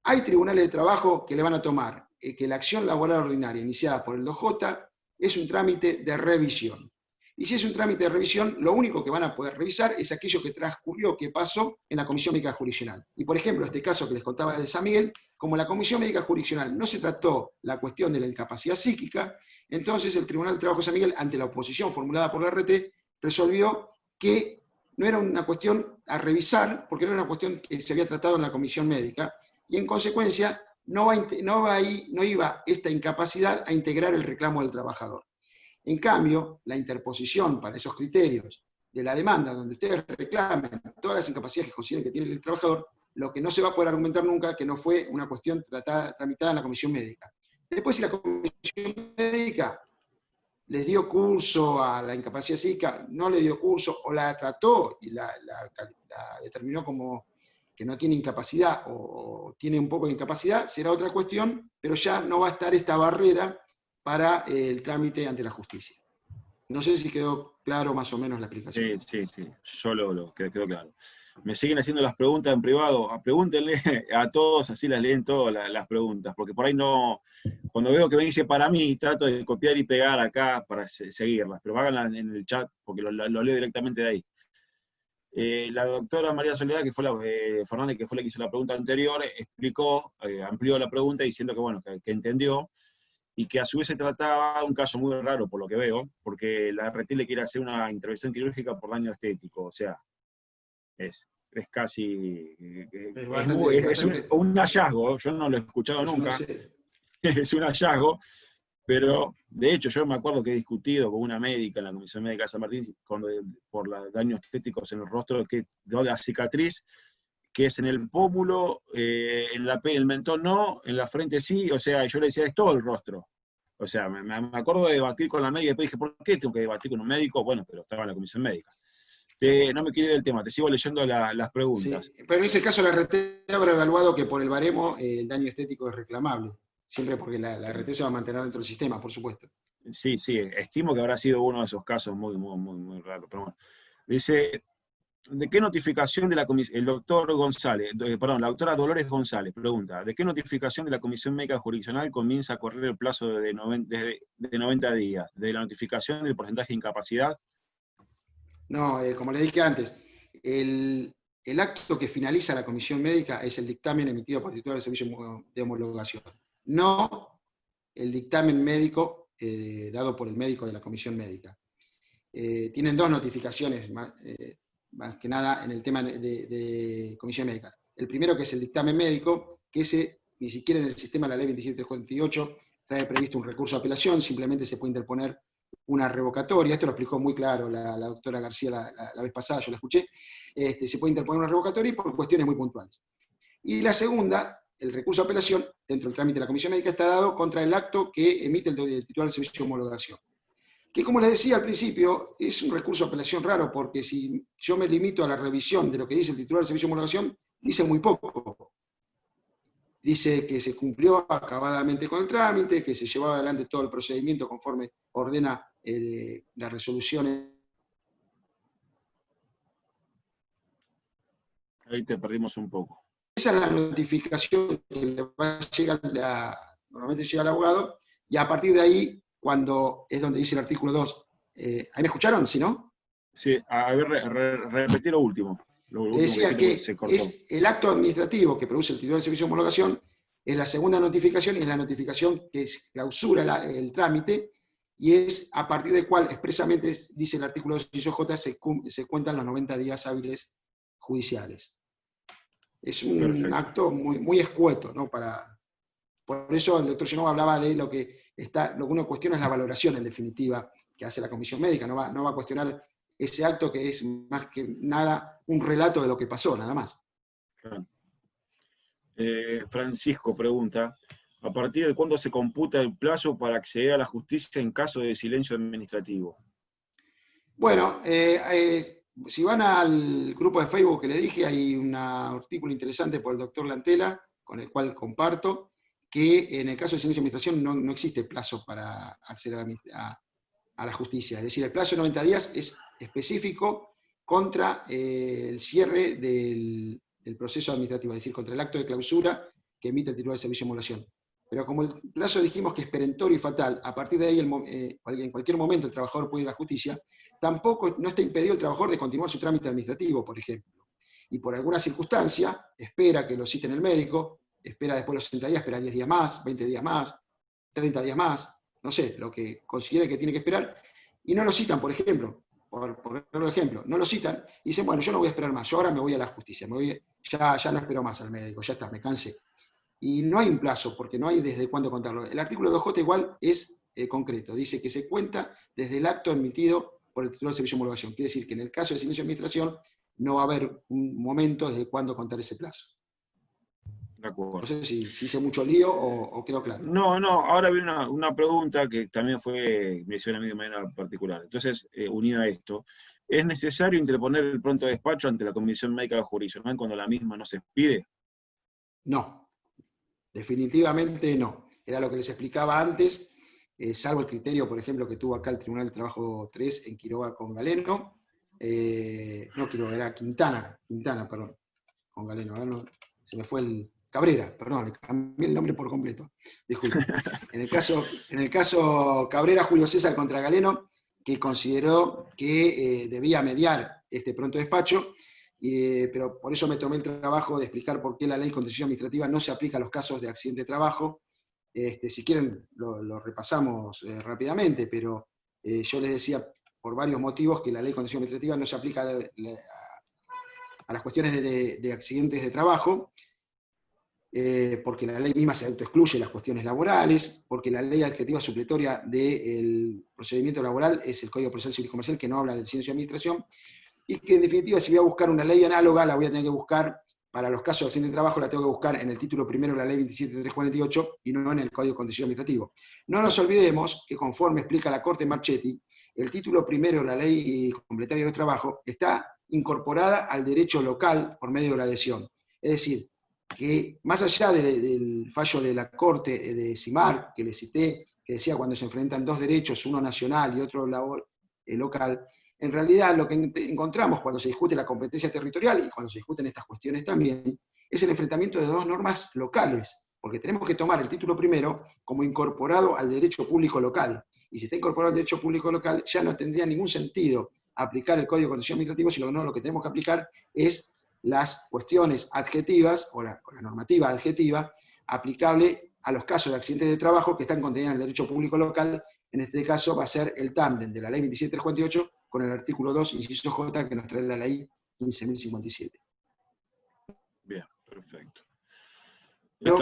Hay tribunales de trabajo que le van a tomar que la acción laboral ordinaria iniciada por el 2J es un trámite de revisión. Y si es un trámite de revisión, lo único que van a poder revisar es aquello que transcurrió, que pasó en la Comisión Médica Jurisdiccional. Y por ejemplo, este caso que les contaba de San Miguel, como la Comisión Médica Jurisdiccional no se trató la cuestión de la incapacidad psíquica, entonces el Tribunal de Trabajo de San Miguel, ante la oposición formulada por la RT, resolvió que no era una cuestión a revisar, porque no era una cuestión que se había tratado en la Comisión Médica, y en consecuencia no iba esta incapacidad a integrar el reclamo del trabajador. En cambio, la interposición para esos criterios de la demanda, donde ustedes reclamen todas las incapacidades que consideren que tiene el trabajador, lo que no se va a poder argumentar nunca que no fue una cuestión tramitada en la comisión médica. Después, si la comisión médica les dio curso a la incapacidad psíquica, no le dio curso, o la trató y la determinó como que no tiene incapacidad o tiene un poco de incapacidad, será otra cuestión, pero ya no va a estar esta barrera para el trámite ante la justicia. No sé si quedó claro más o menos la explicación. Sí. Yo quedó claro. Me siguen haciendo las preguntas en privado. Pregúntenle a todos, así las leen todas las preguntas, porque por ahí no, cuando veo que me dice para mí, trato de copiar y pegar acá para seguirlas, pero háganlas en el chat, porque lo leo directamente de ahí. La doctora María Soledad, que fue Fernández, que fue la que hizo la pregunta anterior, explicó, amplió la pregunta diciendo que, bueno, que entendió, y que a su vez se trataba de un caso muy raro, por lo que veo, porque la RT le quiere hacer una intervención quirúrgica por daño estético, o sea, es casi... Es un hallazgo, yo no lo he escuchado nunca, es un hallazgo, pero de hecho yo me acuerdo que he discutido con una médica en la Comisión Médica de San Martín por los daños estéticos en el rostro, que de la cicatriz, que es en el pómulo, en el mentón no, en la frente sí, o sea, yo le decía, es todo el rostro. O sea, me acuerdo de debatir con la médica, y después dije, ¿por qué tengo que debatir con un médico? Bueno, pero estaba en la comisión médica. No me quiero ir del tema, te sigo leyendo las preguntas. Sí, pero en ese caso la RT habrá evaluado que por el baremo el daño estético es reclamable, siempre porque la RT se va a mantener dentro del sistema, por supuesto. Sí, estimo que habrá sido uno de esos casos muy raros, pero bueno. Dice, ¿de qué notificación de la comisión, el doctor González, la doctora Dolores González pregunta, ¿de qué notificación de la Comisión Médica Jurisdiccional comienza a correr el plazo de 90 días? ¿De la notificación del porcentaje de incapacidad? No, como les dije antes, el acto que finaliza la comisión médica es el dictamen emitido por el titular del servicio de homologación, no el dictamen médico dado por el médico de la comisión médica. Tienen dos notificaciones, más que nada en el tema de comisión médica. El primero, que es el dictamen médico, que ese ni siquiera en el sistema de la ley 27348 trae previsto un recurso de apelación, simplemente se puede interponer una revocatoria. Esto lo explicó muy claro la doctora García la vez pasada, yo la escuché. Se puede interponer una revocatoria y por cuestiones muy puntuales. Y la segunda, el recurso de apelación, dentro del trámite de la comisión médica, está dado contra el acto que emite el titular del servicio de homologación. Que, como les decía al principio, es un recurso de apelación raro, porque si yo me limito a la revisión de lo que dice el titular del servicio de homologación, dice muy poco. dice que se cumplió acabadamente con el trámite, que se llevó adelante todo el procedimiento conforme ordena la resolución. Ahí te perdimos un poco. Esa es la notificación que le va a llegar, normalmente llega al abogado, y a partir de ahí, cuando es donde dice el artículo 2, ¿ahí me escucharon? ¿Sí, no? Sí, a ver, repetí lo último. Lo Le último decía dijiste porque que se cortó. es el acto administrativo que produce el titular del servicio de homologación, es la segunda notificación, y es la notificación que clausura el trámite, y es a partir del cual expresamente dice el artículo 2 se cuentan los 90 días hábiles judiciales. Es un Perfecto. acto muy, muy escueto, ¿no? Por eso el doctor Genova hablaba de lo que uno cuestiona es la valoración, en definitiva, que hace la comisión médica, no va a cuestionar ese acto que es más que nada un relato de lo que pasó, nada más. Claro. Francisco pregunta, ¿a partir de cuándo se computa el plazo para acceder a la justicia en caso de silencio administrativo? Bueno, si van al grupo de Facebook que le dije, hay un artículo interesante por el doctor Lantela, con el cual comparto, que en el caso de silencio de administración no existe plazo para acceder a la justicia. Es decir, el plazo de 90 días es específico contra el cierre del proceso administrativo, es decir, contra el acto de clausura que emite el titular del servicio de homologación. Pero como el plazo dijimos que es perentorio y fatal, a partir de ahí en cualquier momento el trabajador puede ir a la justicia, tampoco no está impedido el trabajador de continuar su trámite administrativo, por ejemplo. Y por alguna circunstancia, espera que lo citen el médico, espera después los 60 días, espera 10 días más, 20 días más, 30 días más, no sé, lo que considere que tiene que esperar, y no lo citan, por ejemplo, por ejemplo, no lo citan, y dicen, bueno, yo no voy a esperar más, yo ahora me voy a la justicia, ya no espero más al médico, ya está, me cansé. Y no hay un plazo, porque no hay desde cuándo contarlo. El artículo 2J igual es concreto, dice que se cuenta desde el acto emitido por el titular del servicio de homologación. Quiere decir que en el caso de silencio de administración no va a haber un momento desde cuándo contar ese plazo. De acuerdo. No sé si hice mucho lío o quedó claro. No, ahora viene una pregunta que también me hicieron a mí de manera particular. Entonces, unida a esto, ¿es necesario interponer el pronto despacho ante la Comisión Médica Jurisdiccional cuando la misma no se expide? No, definitivamente no. Era lo que les explicaba antes, salvo el criterio, por ejemplo, que tuvo acá el Tribunal del Trabajo 3 en Quiroga con Galeno. No Quiroga, era Quintana, perdón, con Galeno. No, se me fue el Cabrera, perdón, le cambié el nombre por completo. Disculpe. En el caso Cabrera, Julio César contra Galeno, que consideró que debía mediar este pronto despacho, pero por eso me tomé el trabajo de explicar por qué la ley de contencioso administrativa no se aplica a los casos de accidente de trabajo. Si quieren, lo repasamos rápidamente, pero yo les decía por varios motivos que la ley de contencioso administrativa no se aplica a las cuestiones de accidentes de trabajo, porque la ley misma se autoexcluye las cuestiones laborales, porque la ley adjetiva supletoria del procedimiento laboral es el Código Procesal Civil y Comercial, que no habla del silencio de administración, y que en definitiva si voy a buscar una ley análoga, la voy a tener que buscar, para los casos de accidente de trabajo, la tengo que buscar en el título primero de la ley 27.348 y no en el Código de Contencioso Administrativo. No nos olvidemos que conforme explica la Corte Marchetti, el título primero de la ley complementaria de los trabajos está incorporada al derecho local por medio de la adhesión. Es decir, que más allá del fallo de la Corte de CIMAR, que le cité, que decía cuando se enfrentan dos derechos, uno nacional y otro local, en realidad lo que encontramos cuando se discute la competencia territorial y cuando se discuten estas cuestiones también, es el enfrentamiento de dos normas locales, porque tenemos que tomar el título primero como incorporado al derecho público local. Y si está incorporado al derecho público local, ya no tendría ningún sentido aplicar el Código de Contencioso Administrativo, sino lo que tenemos que aplicar es las cuestiones adjetivas, o la normativa adjetiva, aplicable a los casos de accidentes de trabajo que están contenidos en el derecho público local. En este caso va a ser el tándem de la ley 27.348 con el artículo 2, inciso J, que nos trae la ley 15.057. Bien, perfecto. Pero,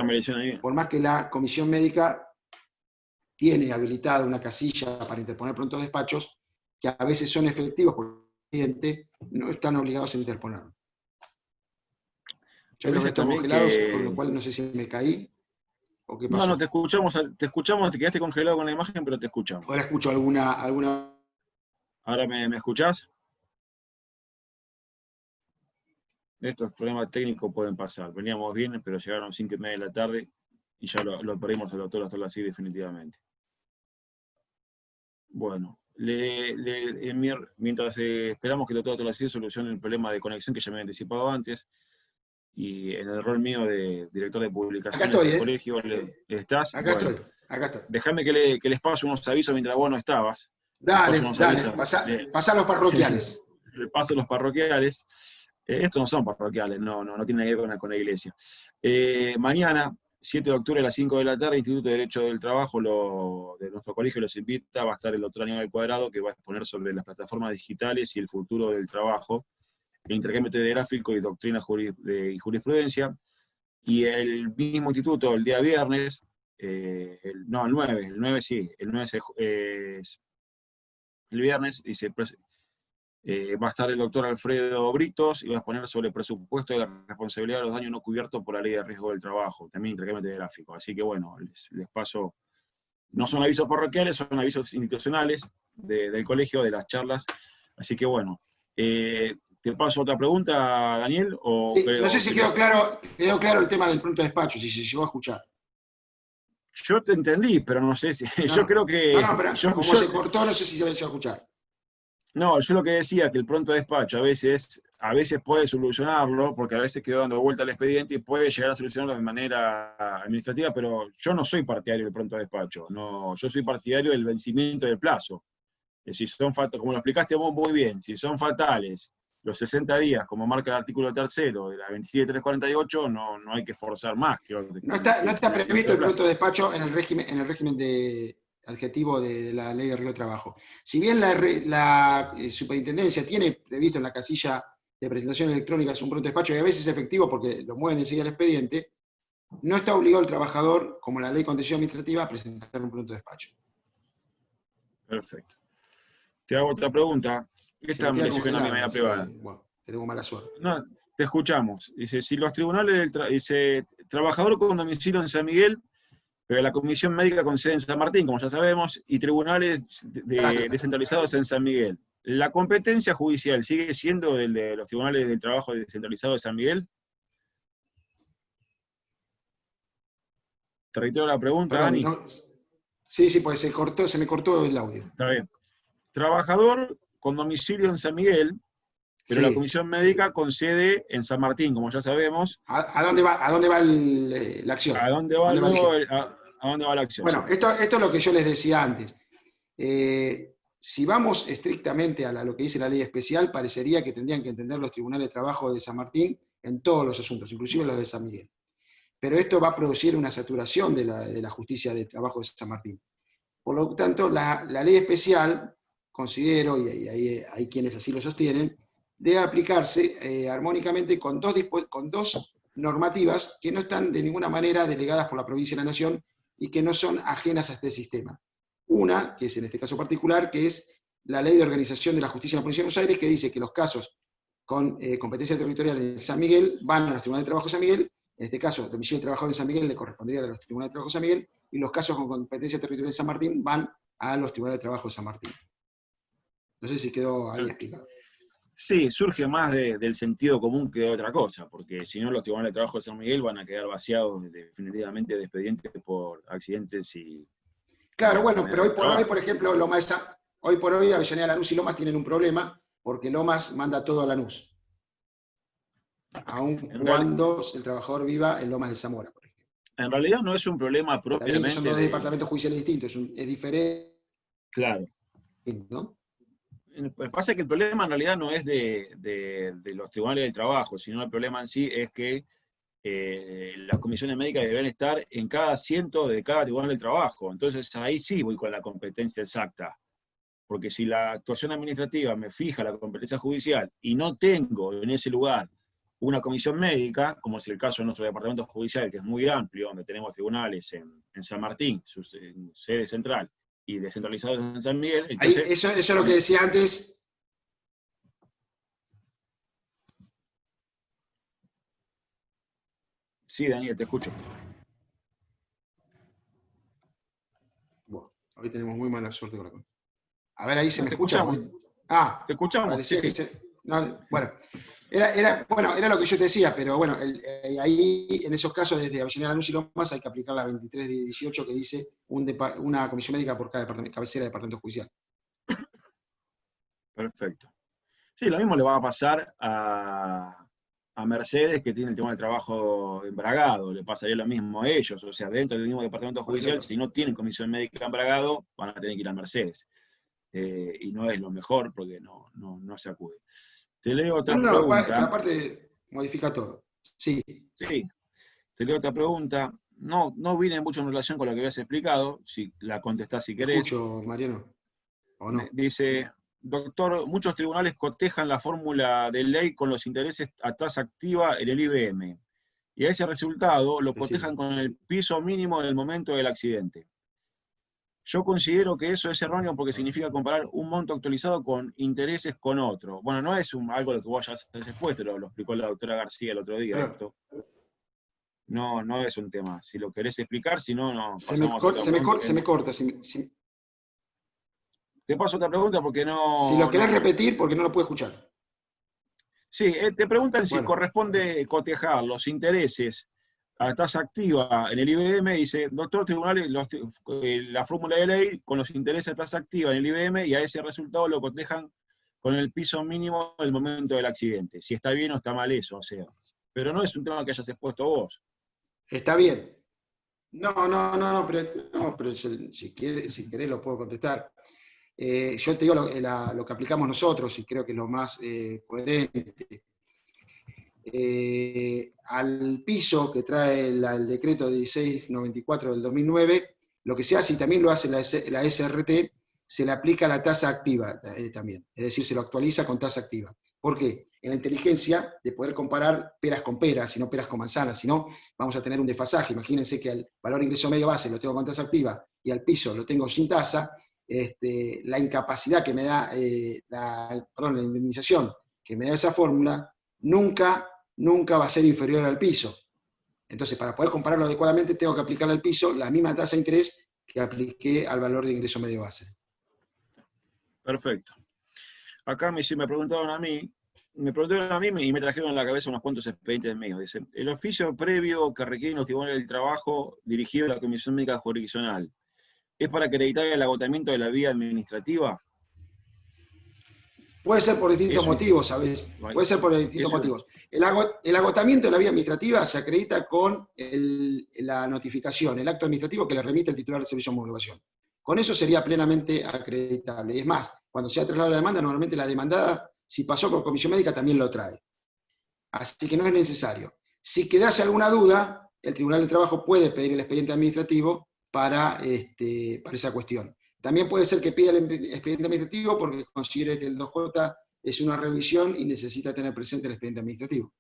por más que la comisión médica tiene habilitada una casilla para interponer prontos despachos, que a veces son efectivos por el cliente, no están obligados a interponerlo. Yo los veo todos congelados, con lo cual no sé si me caí o qué pasó. No, te escuchamos, te quedaste congelado con la imagen, pero te escuchamos. Ahora escucho alguna... ¿Ahora me escuchás? estos problemas técnicos pueden pasar. Veníamos bien, pero llegaron 5:30 de la tarde y ya lo perdimos al doctor Astolazzi definitivamente. Bueno, mientras esperamos que el doctor Astolazzi solucione el problema de conexión que ya me había anticipado antes, y en el rol mío de director de publicaciones Acá estoy, del colegio, ¿estás? Acá Bueno, estoy, acá estoy. déjame que les paso unos avisos mientras vos no estabas. Dale, pasá los parroquiales. Le paso los parroquiales. Estos no son parroquiales, no tienen que ver con la iglesia. Mañana, 7 de octubre a las 5 de la tarde, Instituto de Derecho del Trabajo de nuestro colegio los invita, va a estar el doctor Aníbal Cuadrado, que va a exponer sobre las plataformas digitales y el futuro del trabajo, el intercambio telegráfico y doctrina y jurisprudencia. Y el mismo instituto, el día viernes, el 9 es el viernes, y va a estar el doctor Alfredo Britos y va a exponer sobre el presupuesto de la responsabilidad de los daños no cubiertos por la ley de riesgo del trabajo, también intercambio telegráfico. Así que bueno, les paso, no son avisos parroquiales, son avisos institucionales del colegio, de las charlas. Así que bueno, ¿te paso otra pregunta, Daniel? Sí, no sé si quedó claro el tema del pronto despacho, si se llegó a escuchar. Yo te entendí, pero no sé si. No, yo creo que. No, pero como se cortó, no sé si se llegó a escuchar. No, yo lo que decía, que el pronto despacho a veces puede solucionarlo, porque a veces quedó dando vuelta al expediente y puede llegar a solucionarlo de manera administrativa, pero yo no soy partidario del pronto despacho. No, yo soy partidario del vencimiento del plazo. Si son como lo explicaste vos muy bien, si son fatales los 60 días, como marca el artículo 3º de la 27348, no hay que forzar más. No está previsto el pronto despacho en el régimen de adjetivo de la Ley de Riesgo de Trabajo. Si bien la superintendencia tiene previsto en la casilla de presentación electrónica un pronto despacho, y a veces es efectivo porque lo mueven enseguida al expediente, no está obligado el trabajador, como la Ley de Contencioso Administrativa, a presentar un pronto despacho. Perfecto. Te hago otra pregunta. Esta me la hicieron a mí de manera privada. Bueno, tenemos mala suerte. No, te escuchamos. Dice, si los tribunales dice, trabajador con domicilio en San Miguel, pero la comisión médica con sede en San Martín, como ya sabemos, y tribunales descentralizados en San Miguel. ¿La competencia judicial sigue siendo el de los tribunales del trabajo descentralizados de San Miguel? Te reitero la pregunta, Perdón, Dani. no, sí, pues se me cortó el audio. Está bien. Trabajador con domicilio en San Miguel, pero sí, la comisión médica con sede en San Martín, como ya sabemos. ¿A dónde va la acción? ¿A dónde va la acción? Bueno, sí. Esto es lo que yo les decía antes. Si vamos estrictamente a lo que dice la ley especial, parecería que tendrían que entender los tribunales de trabajo de San Martín en todos los asuntos, inclusive los de San Miguel. Pero esto va a producir una saturación de la justicia de trabajo de San Martín. Por lo tanto, la ley especial, considero, y hay quienes así lo sostienen, debe aplicarse armónicamente con dos normativas que no están de ninguna manera delegadas por la provincia y la nación y que no son ajenas a este sistema. Una, que es en este caso particular, que es la Ley de Organización de la Justicia de la Provincia de Buenos Aires, que dice que los casos con competencia territorial en San Miguel van a los tribunales de trabajo de San Miguel. En este caso, el domicilio de trabajador en San Miguel le correspondería a los tribunales de trabajo de San Miguel, y los casos con competencia territorial en San Martín van a los tribunales de trabajo de San Martín. No sé si quedó ahí explicado. Sí, surge más del sentido común que de otra cosa, porque si no los tribunales de trabajo de San Miguel van a quedar vaciados definitivamente de expedientes por accidentes y... Claro, bueno, pero hoy, por ejemplo, hoy por hoy Avellaneda, Lanús y Lomas tienen un problema porque Lomas manda todo a Lanús. Aun cuando el trabajador viva en Lomas de Zamora, por ejemplo. En realidad no es un problema propiamente... También son dos departamentos judiciales distintos, es diferente. Claro. ¿No? Pasa que el problema en realidad no es de los tribunales del trabajo, sino el problema en sí es que las comisiones médicas deben estar en cada asiento de cada tribunal del trabajo. Entonces ahí sí voy con la competencia exacta. Porque si la actuación administrativa me fija la competencia judicial y no tengo en ese lugar una comisión médica, como es el caso de nuestro departamento judicial, que es muy amplio, donde tenemos tribunales en San Martín, su sede central, y descentralizados en San Miguel. Entonces, eso es lo que decía antes. Sí, Daniel, te escucho. Bueno, hoy tenemos muy mala suerte con la cosa. A ver, ahí se me escucha. Escuchamos. Te escuchamos. Parecía Sí, que no, bueno, Bueno, era lo que yo te decía, pero bueno, ahí en esos casos desde Avellaneda, Lanús y Lomas hay que aplicar la 23 de 18 que dice una comisión médica por cada cabecera de departamento judicial. Perfecto. Sí, lo mismo le va a pasar a Mercedes, que tiene el tema de trabajo embragado, le pasaría lo mismo a ellos, o sea, dentro del mismo departamento judicial, si no tienen comisión médica embragado, van a tener que ir a Mercedes. Y no es lo mejor porque no se acude. Te leo otra pregunta. Aparte, modifica todo. Sí. Sí, te leo otra pregunta. No viene mucho en relación con lo que habías explicado, si la contestás si querés. Escucho, Mariano, ¿o no? Dice, doctor, muchos tribunales cotejan la fórmula de ley con los intereses a tasa activa en el IBM. Y a ese resultado lo cotejan con el piso mínimo del momento del accidente. Yo considero que eso es erróneo porque significa comparar un monto actualizado con intereses con otro. Bueno, no es algo lo que vos ya has expuesto, lo explicó la doctora García el otro día. Claro. Esto. No es un tema. Si lo querés explicar, si no, no. Se me corta. Te paso otra pregunta porque no... Si lo querés repetir, porque no lo puedo escuchar. Sí, te preguntan si corresponde cotejar los intereses a tasa activa en el IBM, dice, doctor, tribunales, la fórmula de ley con los intereses a tasa activa en el IBM y a ese resultado lo cotejan con el piso mínimo del momento del accidente. Si está bien o está mal eso, o sea. Pero no es un tema que hayas expuesto vos. Está bien. Pero si querés lo puedo contestar. Yo te digo lo que aplicamos nosotros y creo que es lo más coherente. Al piso que trae el decreto 1694 del 2009, lo que se hace, y también lo hace la SRT, se le aplica la tasa activa también, es decir, se lo actualiza con tasa activa. ¿Por qué? En la inteligencia de poder comparar peras con peras, y no peras con manzanas, si no, vamos a tener un desfasaje. Imagínense que al valor de ingreso medio base lo tengo con tasa activa y al piso lo tengo sin tasa, la incapacidad que me da, la indemnización que me da esa fórmula, nunca va a ser inferior al piso. Entonces, para poder compararlo adecuadamente, tengo que aplicarle al piso la misma tasa de interés que apliqué al valor de ingreso medio base. Perfecto. Acá me preguntaron a mí y me trajeron a la cabeza unos cuantos expedientes míos. Dice, el oficio previo que requieren los tribunales del trabajo dirigido a la Comisión Médica Jurisdiccional, ¿es para acreditar el agotamiento de la vía administrativa? Puede ser por distintos motivos, ¿sabes? Puede ser por distintos motivos. El agotamiento de la vía administrativa se acredita con la notificación, el acto administrativo que le remite el titular del servicio de homologación. Con eso sería plenamente acreditable. Y es más, cuando se ha trasladado la demanda, normalmente la demandada, si pasó por comisión médica, también lo trae. Así que no es necesario. Si quedase alguna duda, el Tribunal del Trabajo puede pedir el expediente administrativo para esa cuestión. También puede ser que pida el expediente administrativo porque considere que el 2J es una revisión y necesita tener presente el expediente administrativo.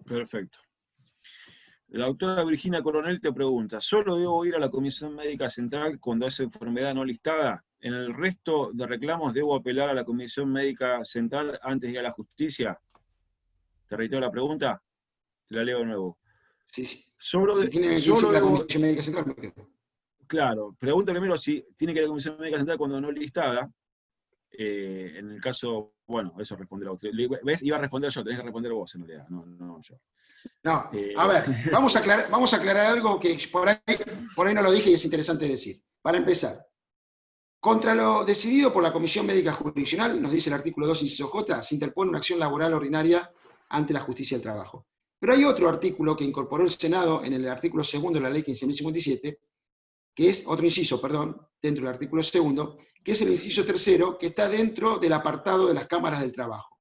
Perfecto. La doctora Virginia Coronel te pregunta, ¿solo debo ir a la Comisión Médica Central cuando es enfermedad no listada? ¿En el resto de reclamos debo apelar a la Comisión Médica Central antes de ir a la justicia? ¿Te reitero la pregunta? Te la leo de nuevo. Sí. Si tiene que ir la Comisión Médica Central, ¿por qué? Claro, pregunta primero si tiene que ir a la Comisión Médica Central cuando no listada. En el caso, bueno, eso responderá usted. ¿Ves? Iba a responder yo, tenés que responder vos en realidad, no yo. No, a ver, vamos a aclarar algo que por ahí no lo dije y es interesante decir. Para empezar, contra lo decidido por la Comisión Médica Jurisdiccional, nos dice el artículo 2, inciso J, se interpone una acción laboral ordinaria ante la justicia del trabajo. Pero hay otro artículo que incorporó el Senado en el artículo 2 de la ley 15.057, que es otro inciso, dentro del artículo 2, que es el inciso 3, que está dentro del apartado de las cámaras del trabajo.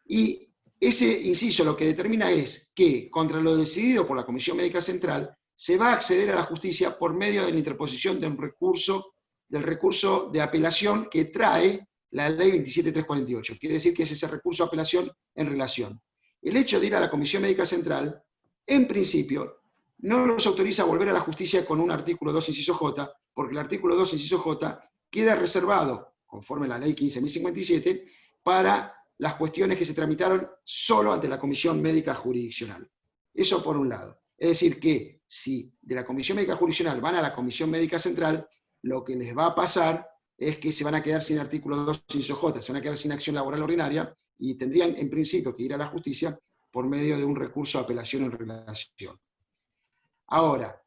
Y ese inciso lo que determina es que, contra lo decidido por la Comisión Médica Central, se va a acceder a la justicia por medio de la interposición del recurso de apelación que trae la ley 27.348. Quiere decir que es ese recurso de apelación en relación. El hecho de ir a la Comisión Médica Central, en principio, no nos autoriza a volver a la justicia con un artículo 2, inciso J, porque el artículo 2, inciso J, queda reservado, conforme a la ley 15.057, para las cuestiones que se tramitaron solo ante la Comisión Médica Jurisdiccional. Eso por un lado. Es decir, que si de la Comisión Médica Jurisdiccional van a la Comisión Médica Central, lo que les va a pasar es que se van a quedar sin artículo 2, inciso J, se van a quedar sin acción laboral ordinaria, y tendrían en principio que ir a la justicia por medio de un recurso de apelación en relación. Ahora,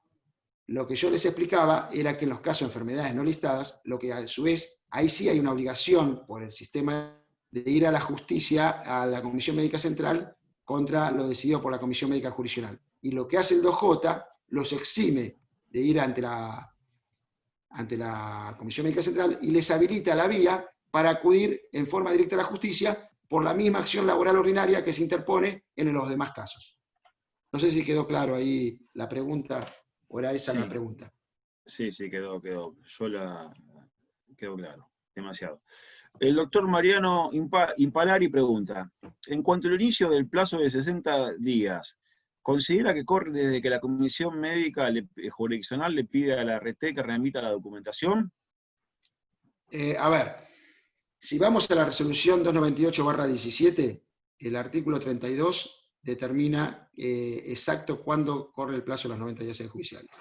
lo que yo les explicaba era que en los casos de enfermedades no listadas, lo que a su vez, ahí sí hay una obligación por el sistema de ir a la justicia, a la Comisión Médica Central, contra lo decidido por la Comisión Médica Jurisdiccional. Y lo que hace el 2J los exime de ir ante la Comisión Médica Central y les habilita la vía para acudir en forma directa a la justicia por la misma acción laboral ordinaria que se interpone en los demás casos. No sé si quedó claro ahí la pregunta, o era esa Sí. la pregunta. Sí, quedó. Quedó claro, demasiado. El doctor Mariano Impalari pregunta, en cuanto al inicio del plazo de 60 días, ¿considera que corre desde que la Comisión Médica Jurisdiccional le pide a la RT que remita la documentación? A ver, si vamos a la resolución 298/17, el artículo 32 determina exacto cuándo corre el plazo de los 90 días judiciales.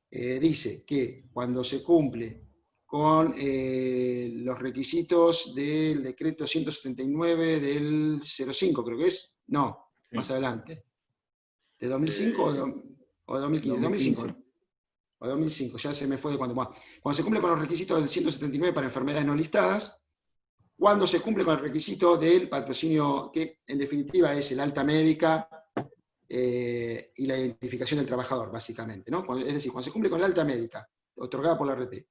Dice que cuando se cumple con los requisitos del decreto 179 del 05, creo que es, no, Sí. más adelante, ¿de 2005 o de 2015? 2005, ¿no? O 2005, ya se me fue de cuando más. Cuando se cumple con los requisitos del 179 para enfermedades no listadas, cuando se cumple con el requisito del patrocinio, que en definitiva es el alta médica y la identificación del trabajador, básicamente, ¿no? Es decir, cuando se cumple con la alta médica, otorgada por la RT,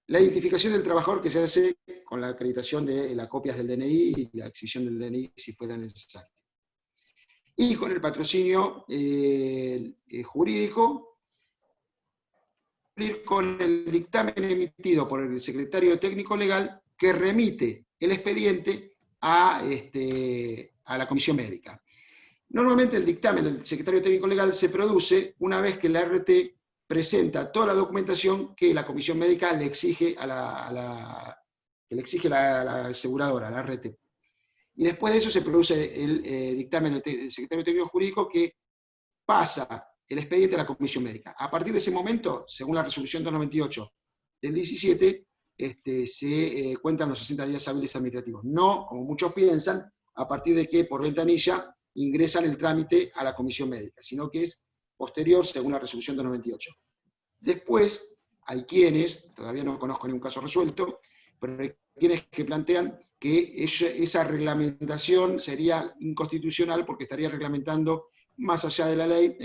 la identificación del trabajador que se hace con la acreditación de las copias del DNI y la exhibición del DNI si fuera necesario. Y con el patrocinio jurídico, con el dictamen emitido por el secretario técnico legal que remite el expediente a la comisión médica. Normalmente el dictamen del secretario técnico legal se produce una vez que la RT presenta toda la documentación que la comisión médica le exige a la aseguradora, a la RT. Y después de eso se produce el dictamen del secretario técnico jurídico que pasa el expediente a la comisión médica. A partir de ese momento, según la resolución 298 del 17, se cuentan los 60 días hábiles administrativos. No, como muchos piensan, a partir de que por ventanilla ingresan el trámite a la comisión médica, sino que es posterior según la resolución 298. Después, hay quienes, todavía no conozco ningún caso resuelto, pero hay quienes que plantean que esa reglamentación sería inconstitucional porque estaría reglamentando más allá de la ley,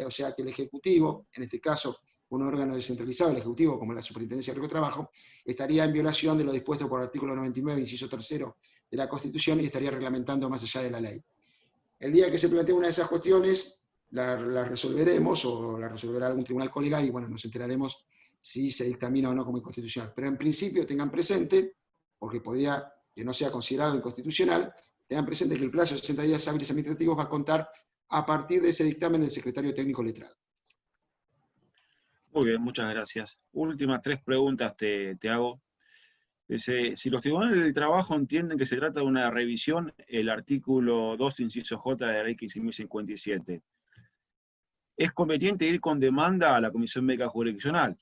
o sea que el Ejecutivo, en este caso un órgano descentralizado, el Ejecutivo, como la Superintendencia de Riesgo de Trabajo, estaría en violación de lo dispuesto por el artículo 99, inciso 3 de la Constitución y estaría reglamentando más allá de la ley. El día que se plantee una de esas cuestiones, la resolveremos o la resolverá algún tribunal colega y bueno, nos enteraremos si se dictamina o no como inconstitucional. Pero en principio tengan presente, porque podría que no sea considerado inconstitucional, tengan presente que el plazo de 60 días hábiles administrativos va a contar a partir de ese dictamen del secretario técnico letrado. Muy bien, muchas gracias. Últimas 3 preguntas te hago. Dice, si los tribunales del trabajo entienden que se trata de una revisión, el artículo 2, inciso J de la ley 15.057, ¿es conveniente ir con demanda a la Comisión Médica Jurisdiccional?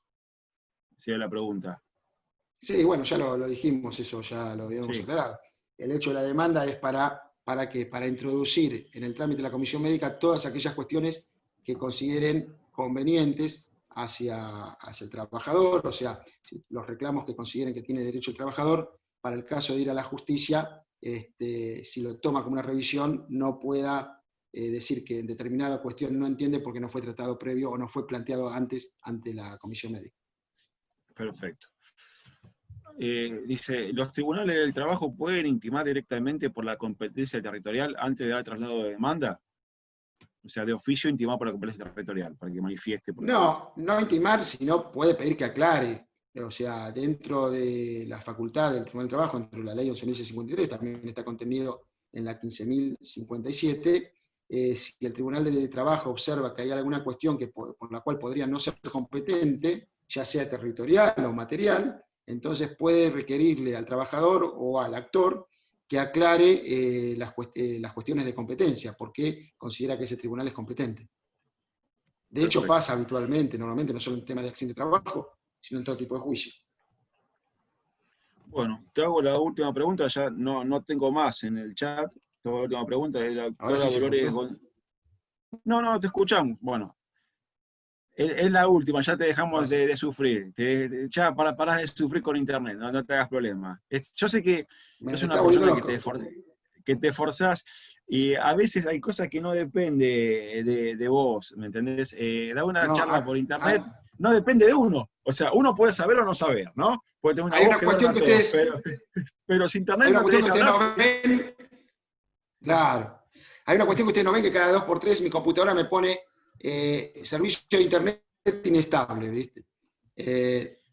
Sería la pregunta. Sí, bueno, ya lo dijimos, eso ya lo habíamos aclarado. El hecho de la demanda es para introducir en el trámite de la Comisión Médica todas aquellas cuestiones que consideren convenientes hacia el trabajador, o sea, los reclamos que consideren que tiene derecho el trabajador, para el caso de ir a la justicia, si lo toma como una revisión, no pueda decir que en determinada cuestión no entiende porque no fue tratado previo o no fue planteado antes ante la Comisión Médica. Perfecto. Dice, ¿los tribunales del trabajo pueden intimar directamente por la competencia territorial antes de dar traslado de demanda? O sea, de oficio intimar por la competencia territorial, para que manifieste. No intimar, sino puede pedir que aclare. O sea, dentro de la facultad del Tribunal del Trabajo, dentro de la ley 11.053, también está contenido en la 15.057, si el Tribunal de Trabajo observa que hay alguna cuestión por la cual podría no ser competente, ya sea territorial o material, entonces puede requerirle al trabajador o al actor que aclare las cuestiones de competencia, porque considera que ese tribunal es competente. De hecho, pasa habitualmente, normalmente, no solo en temas de accidente de trabajo, sino en todo tipo de juicios. Bueno, te hago la última pregunta, ya no tengo más en el chat. Te hago la última pregunta de la Ahora doctora sí se Dolores cortó. No, te escuchamos. Bueno, es la última, ya te dejamos de sufrir. Ya parás de sufrir con internet, no te hagas problema. Yo sé que Me es una está volviendo persona loco. que te esforzás y a veces hay cosas que no depende de vos, ¿me entendés? Da una No, charla por internet, no depende de uno. O sea, uno puede saber o no saber, ¿no? Puede tener una hay voz una que cuestión duerme que a todos, ustedes, pero si internet hay una no te cuestión que deja ustedes hablar, no ven, claro. Hay una cuestión que ustedes no ven que cada 2x3 mi computadora me pone servicio de internet inestable, ¿viste?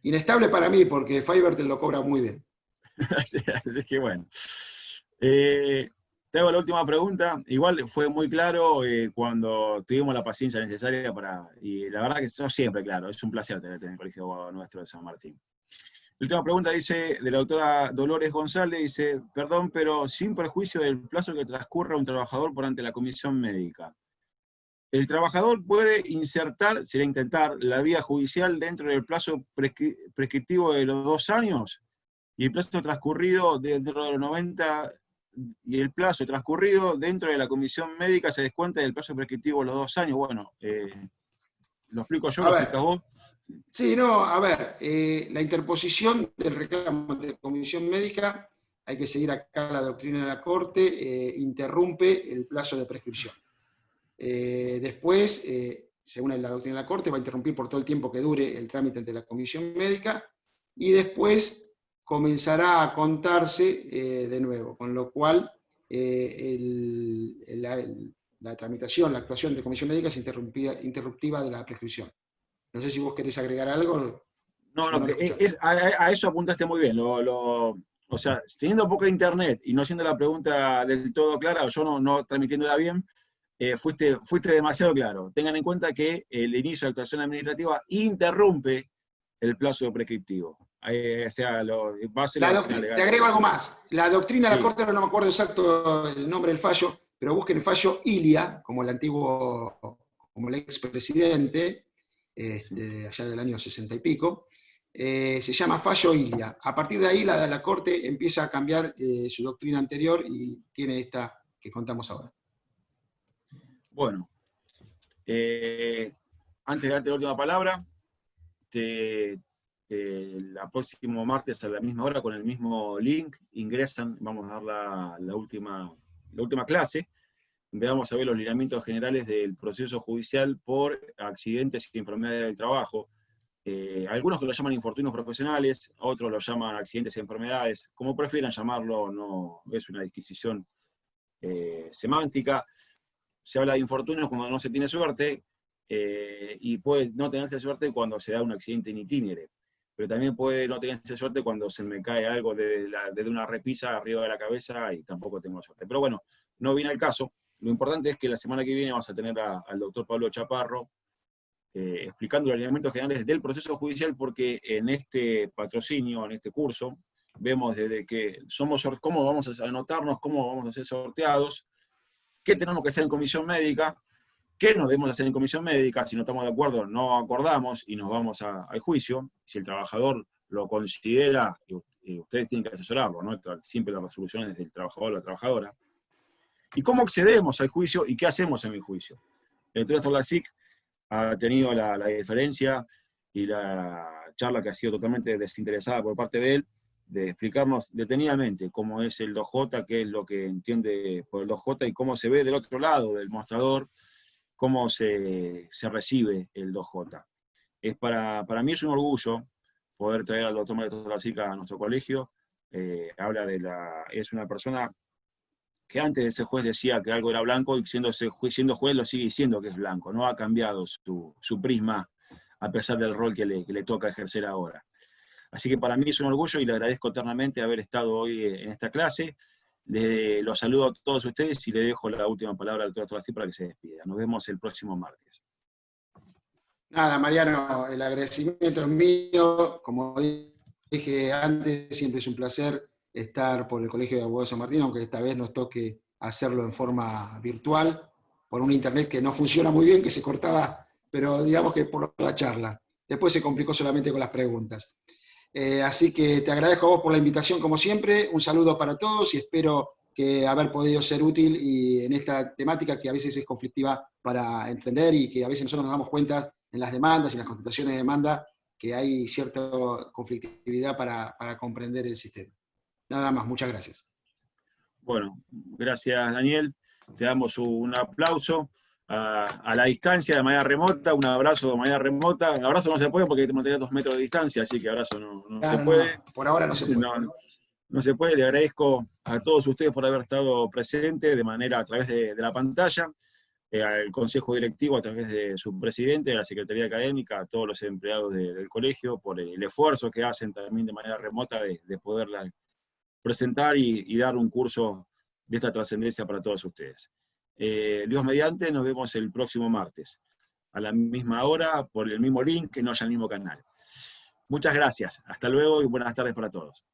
Inestable para mí porque Fiverr te lo cobra muy bien. así que bueno. Te hago la última pregunta. Igual fue muy claro cuando tuvimos la paciencia necesaria para. Y la verdad que sos siempre claro. Es un placer tenerte en el Colegio de Abogados nuestro de San Martín. La última pregunta dice, de la doctora Dolores González, dice, perdón, pero sin perjuicio del plazo que transcurra un trabajador por ante la comisión médica. El trabajador puede sería intentar, la vía judicial dentro del plazo prescriptivo de los 2 años, y el plazo transcurrido dentro de los 90, y el plazo transcurrido dentro de la comisión médica se descuenta del plazo prescriptivo de los 2 años. Bueno, ¿lo explico yo? A ¿Lo explicas ver, vos? sí, no, a ver, la interposición del reclamo de comisión médica, hay que seguir acá la doctrina de la Corte, interrumpe el plazo de prescripción. Después, según la doctrina de la Corte, va a interrumpir por todo el tiempo que dure el trámite ante la comisión médica y después comenzará a contarse de nuevo, con lo cual la tramitación, la actuación de comisión médica es interruptiva de la prescripción. No sé si vos querés agregar algo, No, si no, no, no lo escuchamos. a eso apuntaste muy bien. O sea, teniendo poco internet y no siendo la pregunta del todo clara, o yo no transmitiéndola bien, fuiste demasiado claro. Tengan en cuenta que el inicio de la actuación administrativa interrumpe el plazo prescriptivo. O sea, va a ser la doctrina Te legal. agrego algo más. La doctrina de la Sí, Corte, no me acuerdo exacto el nombre del fallo, pero busquen el fallo Ilia, como el antiguo, como el expresidente, sí. allá del año 60 y pico, se llama fallo Ilia. A partir de ahí la Corte empieza a cambiar su doctrina anterior y tiene esta que contamos ahora. Bueno, antes de darte la última palabra, el próximo martes a la misma hora con el mismo link ingresan, vamos a dar la última clase, vamos a ver los lineamientos generales del proceso judicial por accidentes y enfermedades del trabajo. Algunos que lo llaman infortunios profesionales, otros lo llaman accidentes y enfermedades, como prefieran llamarlo, no es una disquisición semántica. Se habla de infortunios cuando no se tiene suerte, y puede no tenerse suerte cuando se da un accidente in itinere, pero también puede no tenerse suerte cuando se me cae algo desde una repisa arriba de la cabeza y tampoco tengo suerte. Pero bueno, no viene al caso. Lo importante es que la semana que viene vamos a tener al doctor Pablo Chaparro explicando los lineamientos generales del proceso judicial, porque en este patrocinio, en este curso, vemos desde que cómo vamos a anotarnos, cómo vamos a ser sorteados, qué tenemos que hacer en comisión médica, qué nos debemos hacer en comisión médica, si no estamos de acuerdo, no acordamos y nos vamos al juicio. Si el trabajador lo considera, y ustedes tienen que asesorarlo, ¿no? Siempre las resoluciones del trabajador o la trabajadora. Y cómo accedemos al juicio y qué hacemos en el juicio. El doctor la SIC ha tenido la diferencia y la charla que ha sido totalmente desinteresada por parte de él, de explicarnos detenidamente cómo es el 2J, qué es lo que entiende por el 2J y cómo se ve del otro lado del mostrador, cómo se recibe el 2J. Para mí es un orgullo poder traer al doctor Mario Torrasica a nuestro colegio. Es una persona que antes de ser juez decía que algo era blanco y siendo juez lo sigue diciendo que es blanco. No ha cambiado su prisma a pesar del rol que le toca ejercer ahora. Así que para mí es un orgullo y le agradezco eternamente haber estado hoy en esta clase. Los saludo a todos ustedes y le dejo la última palabra al doctor Torrasica para que se despida. Nos vemos el próximo martes. Nada, Mariano, el agradecimiento es mío. Como dije antes, siempre es un placer estar por el Colegio de Abogados de San Martín, aunque esta vez nos toque hacerlo en forma virtual, por un internet que no funciona muy bien, que se cortaba, pero digamos que por la charla. Después se complicó solamente con las preguntas. Así que te agradezco a vos por la invitación, como siempre. Un saludo para todos y espero que haber podido ser útil y en esta temática que a veces es conflictiva para entender y que a veces nosotros nos damos cuenta en las demandas y en las contestaciones de demanda que hay cierta conflictividad para comprender el sistema. Nada más, muchas gracias. Bueno, gracias Daniel, te damos un aplauso a la distancia de manera remota, un abrazo de manera remota, un abrazo no se puede porque tenemos que tener 2 metros de distancia, así que abrazo no Claro, se puede. no, por ahora no se puede. No se puede, le agradezco a todos ustedes por haber estado presentes de manera a través de la pantalla, al Consejo Directivo a través de su presidente, de la Secretaría Académica, a todos los empleados del colegio, por el esfuerzo que hacen también de manera remota de poderla presentar y dar un curso de esta trascendencia para todos ustedes. Dios mediante, nos vemos el próximo martes, a la misma hora, por el mismo link, que no haya el mismo canal. Muchas gracias, hasta luego y buenas tardes para todos.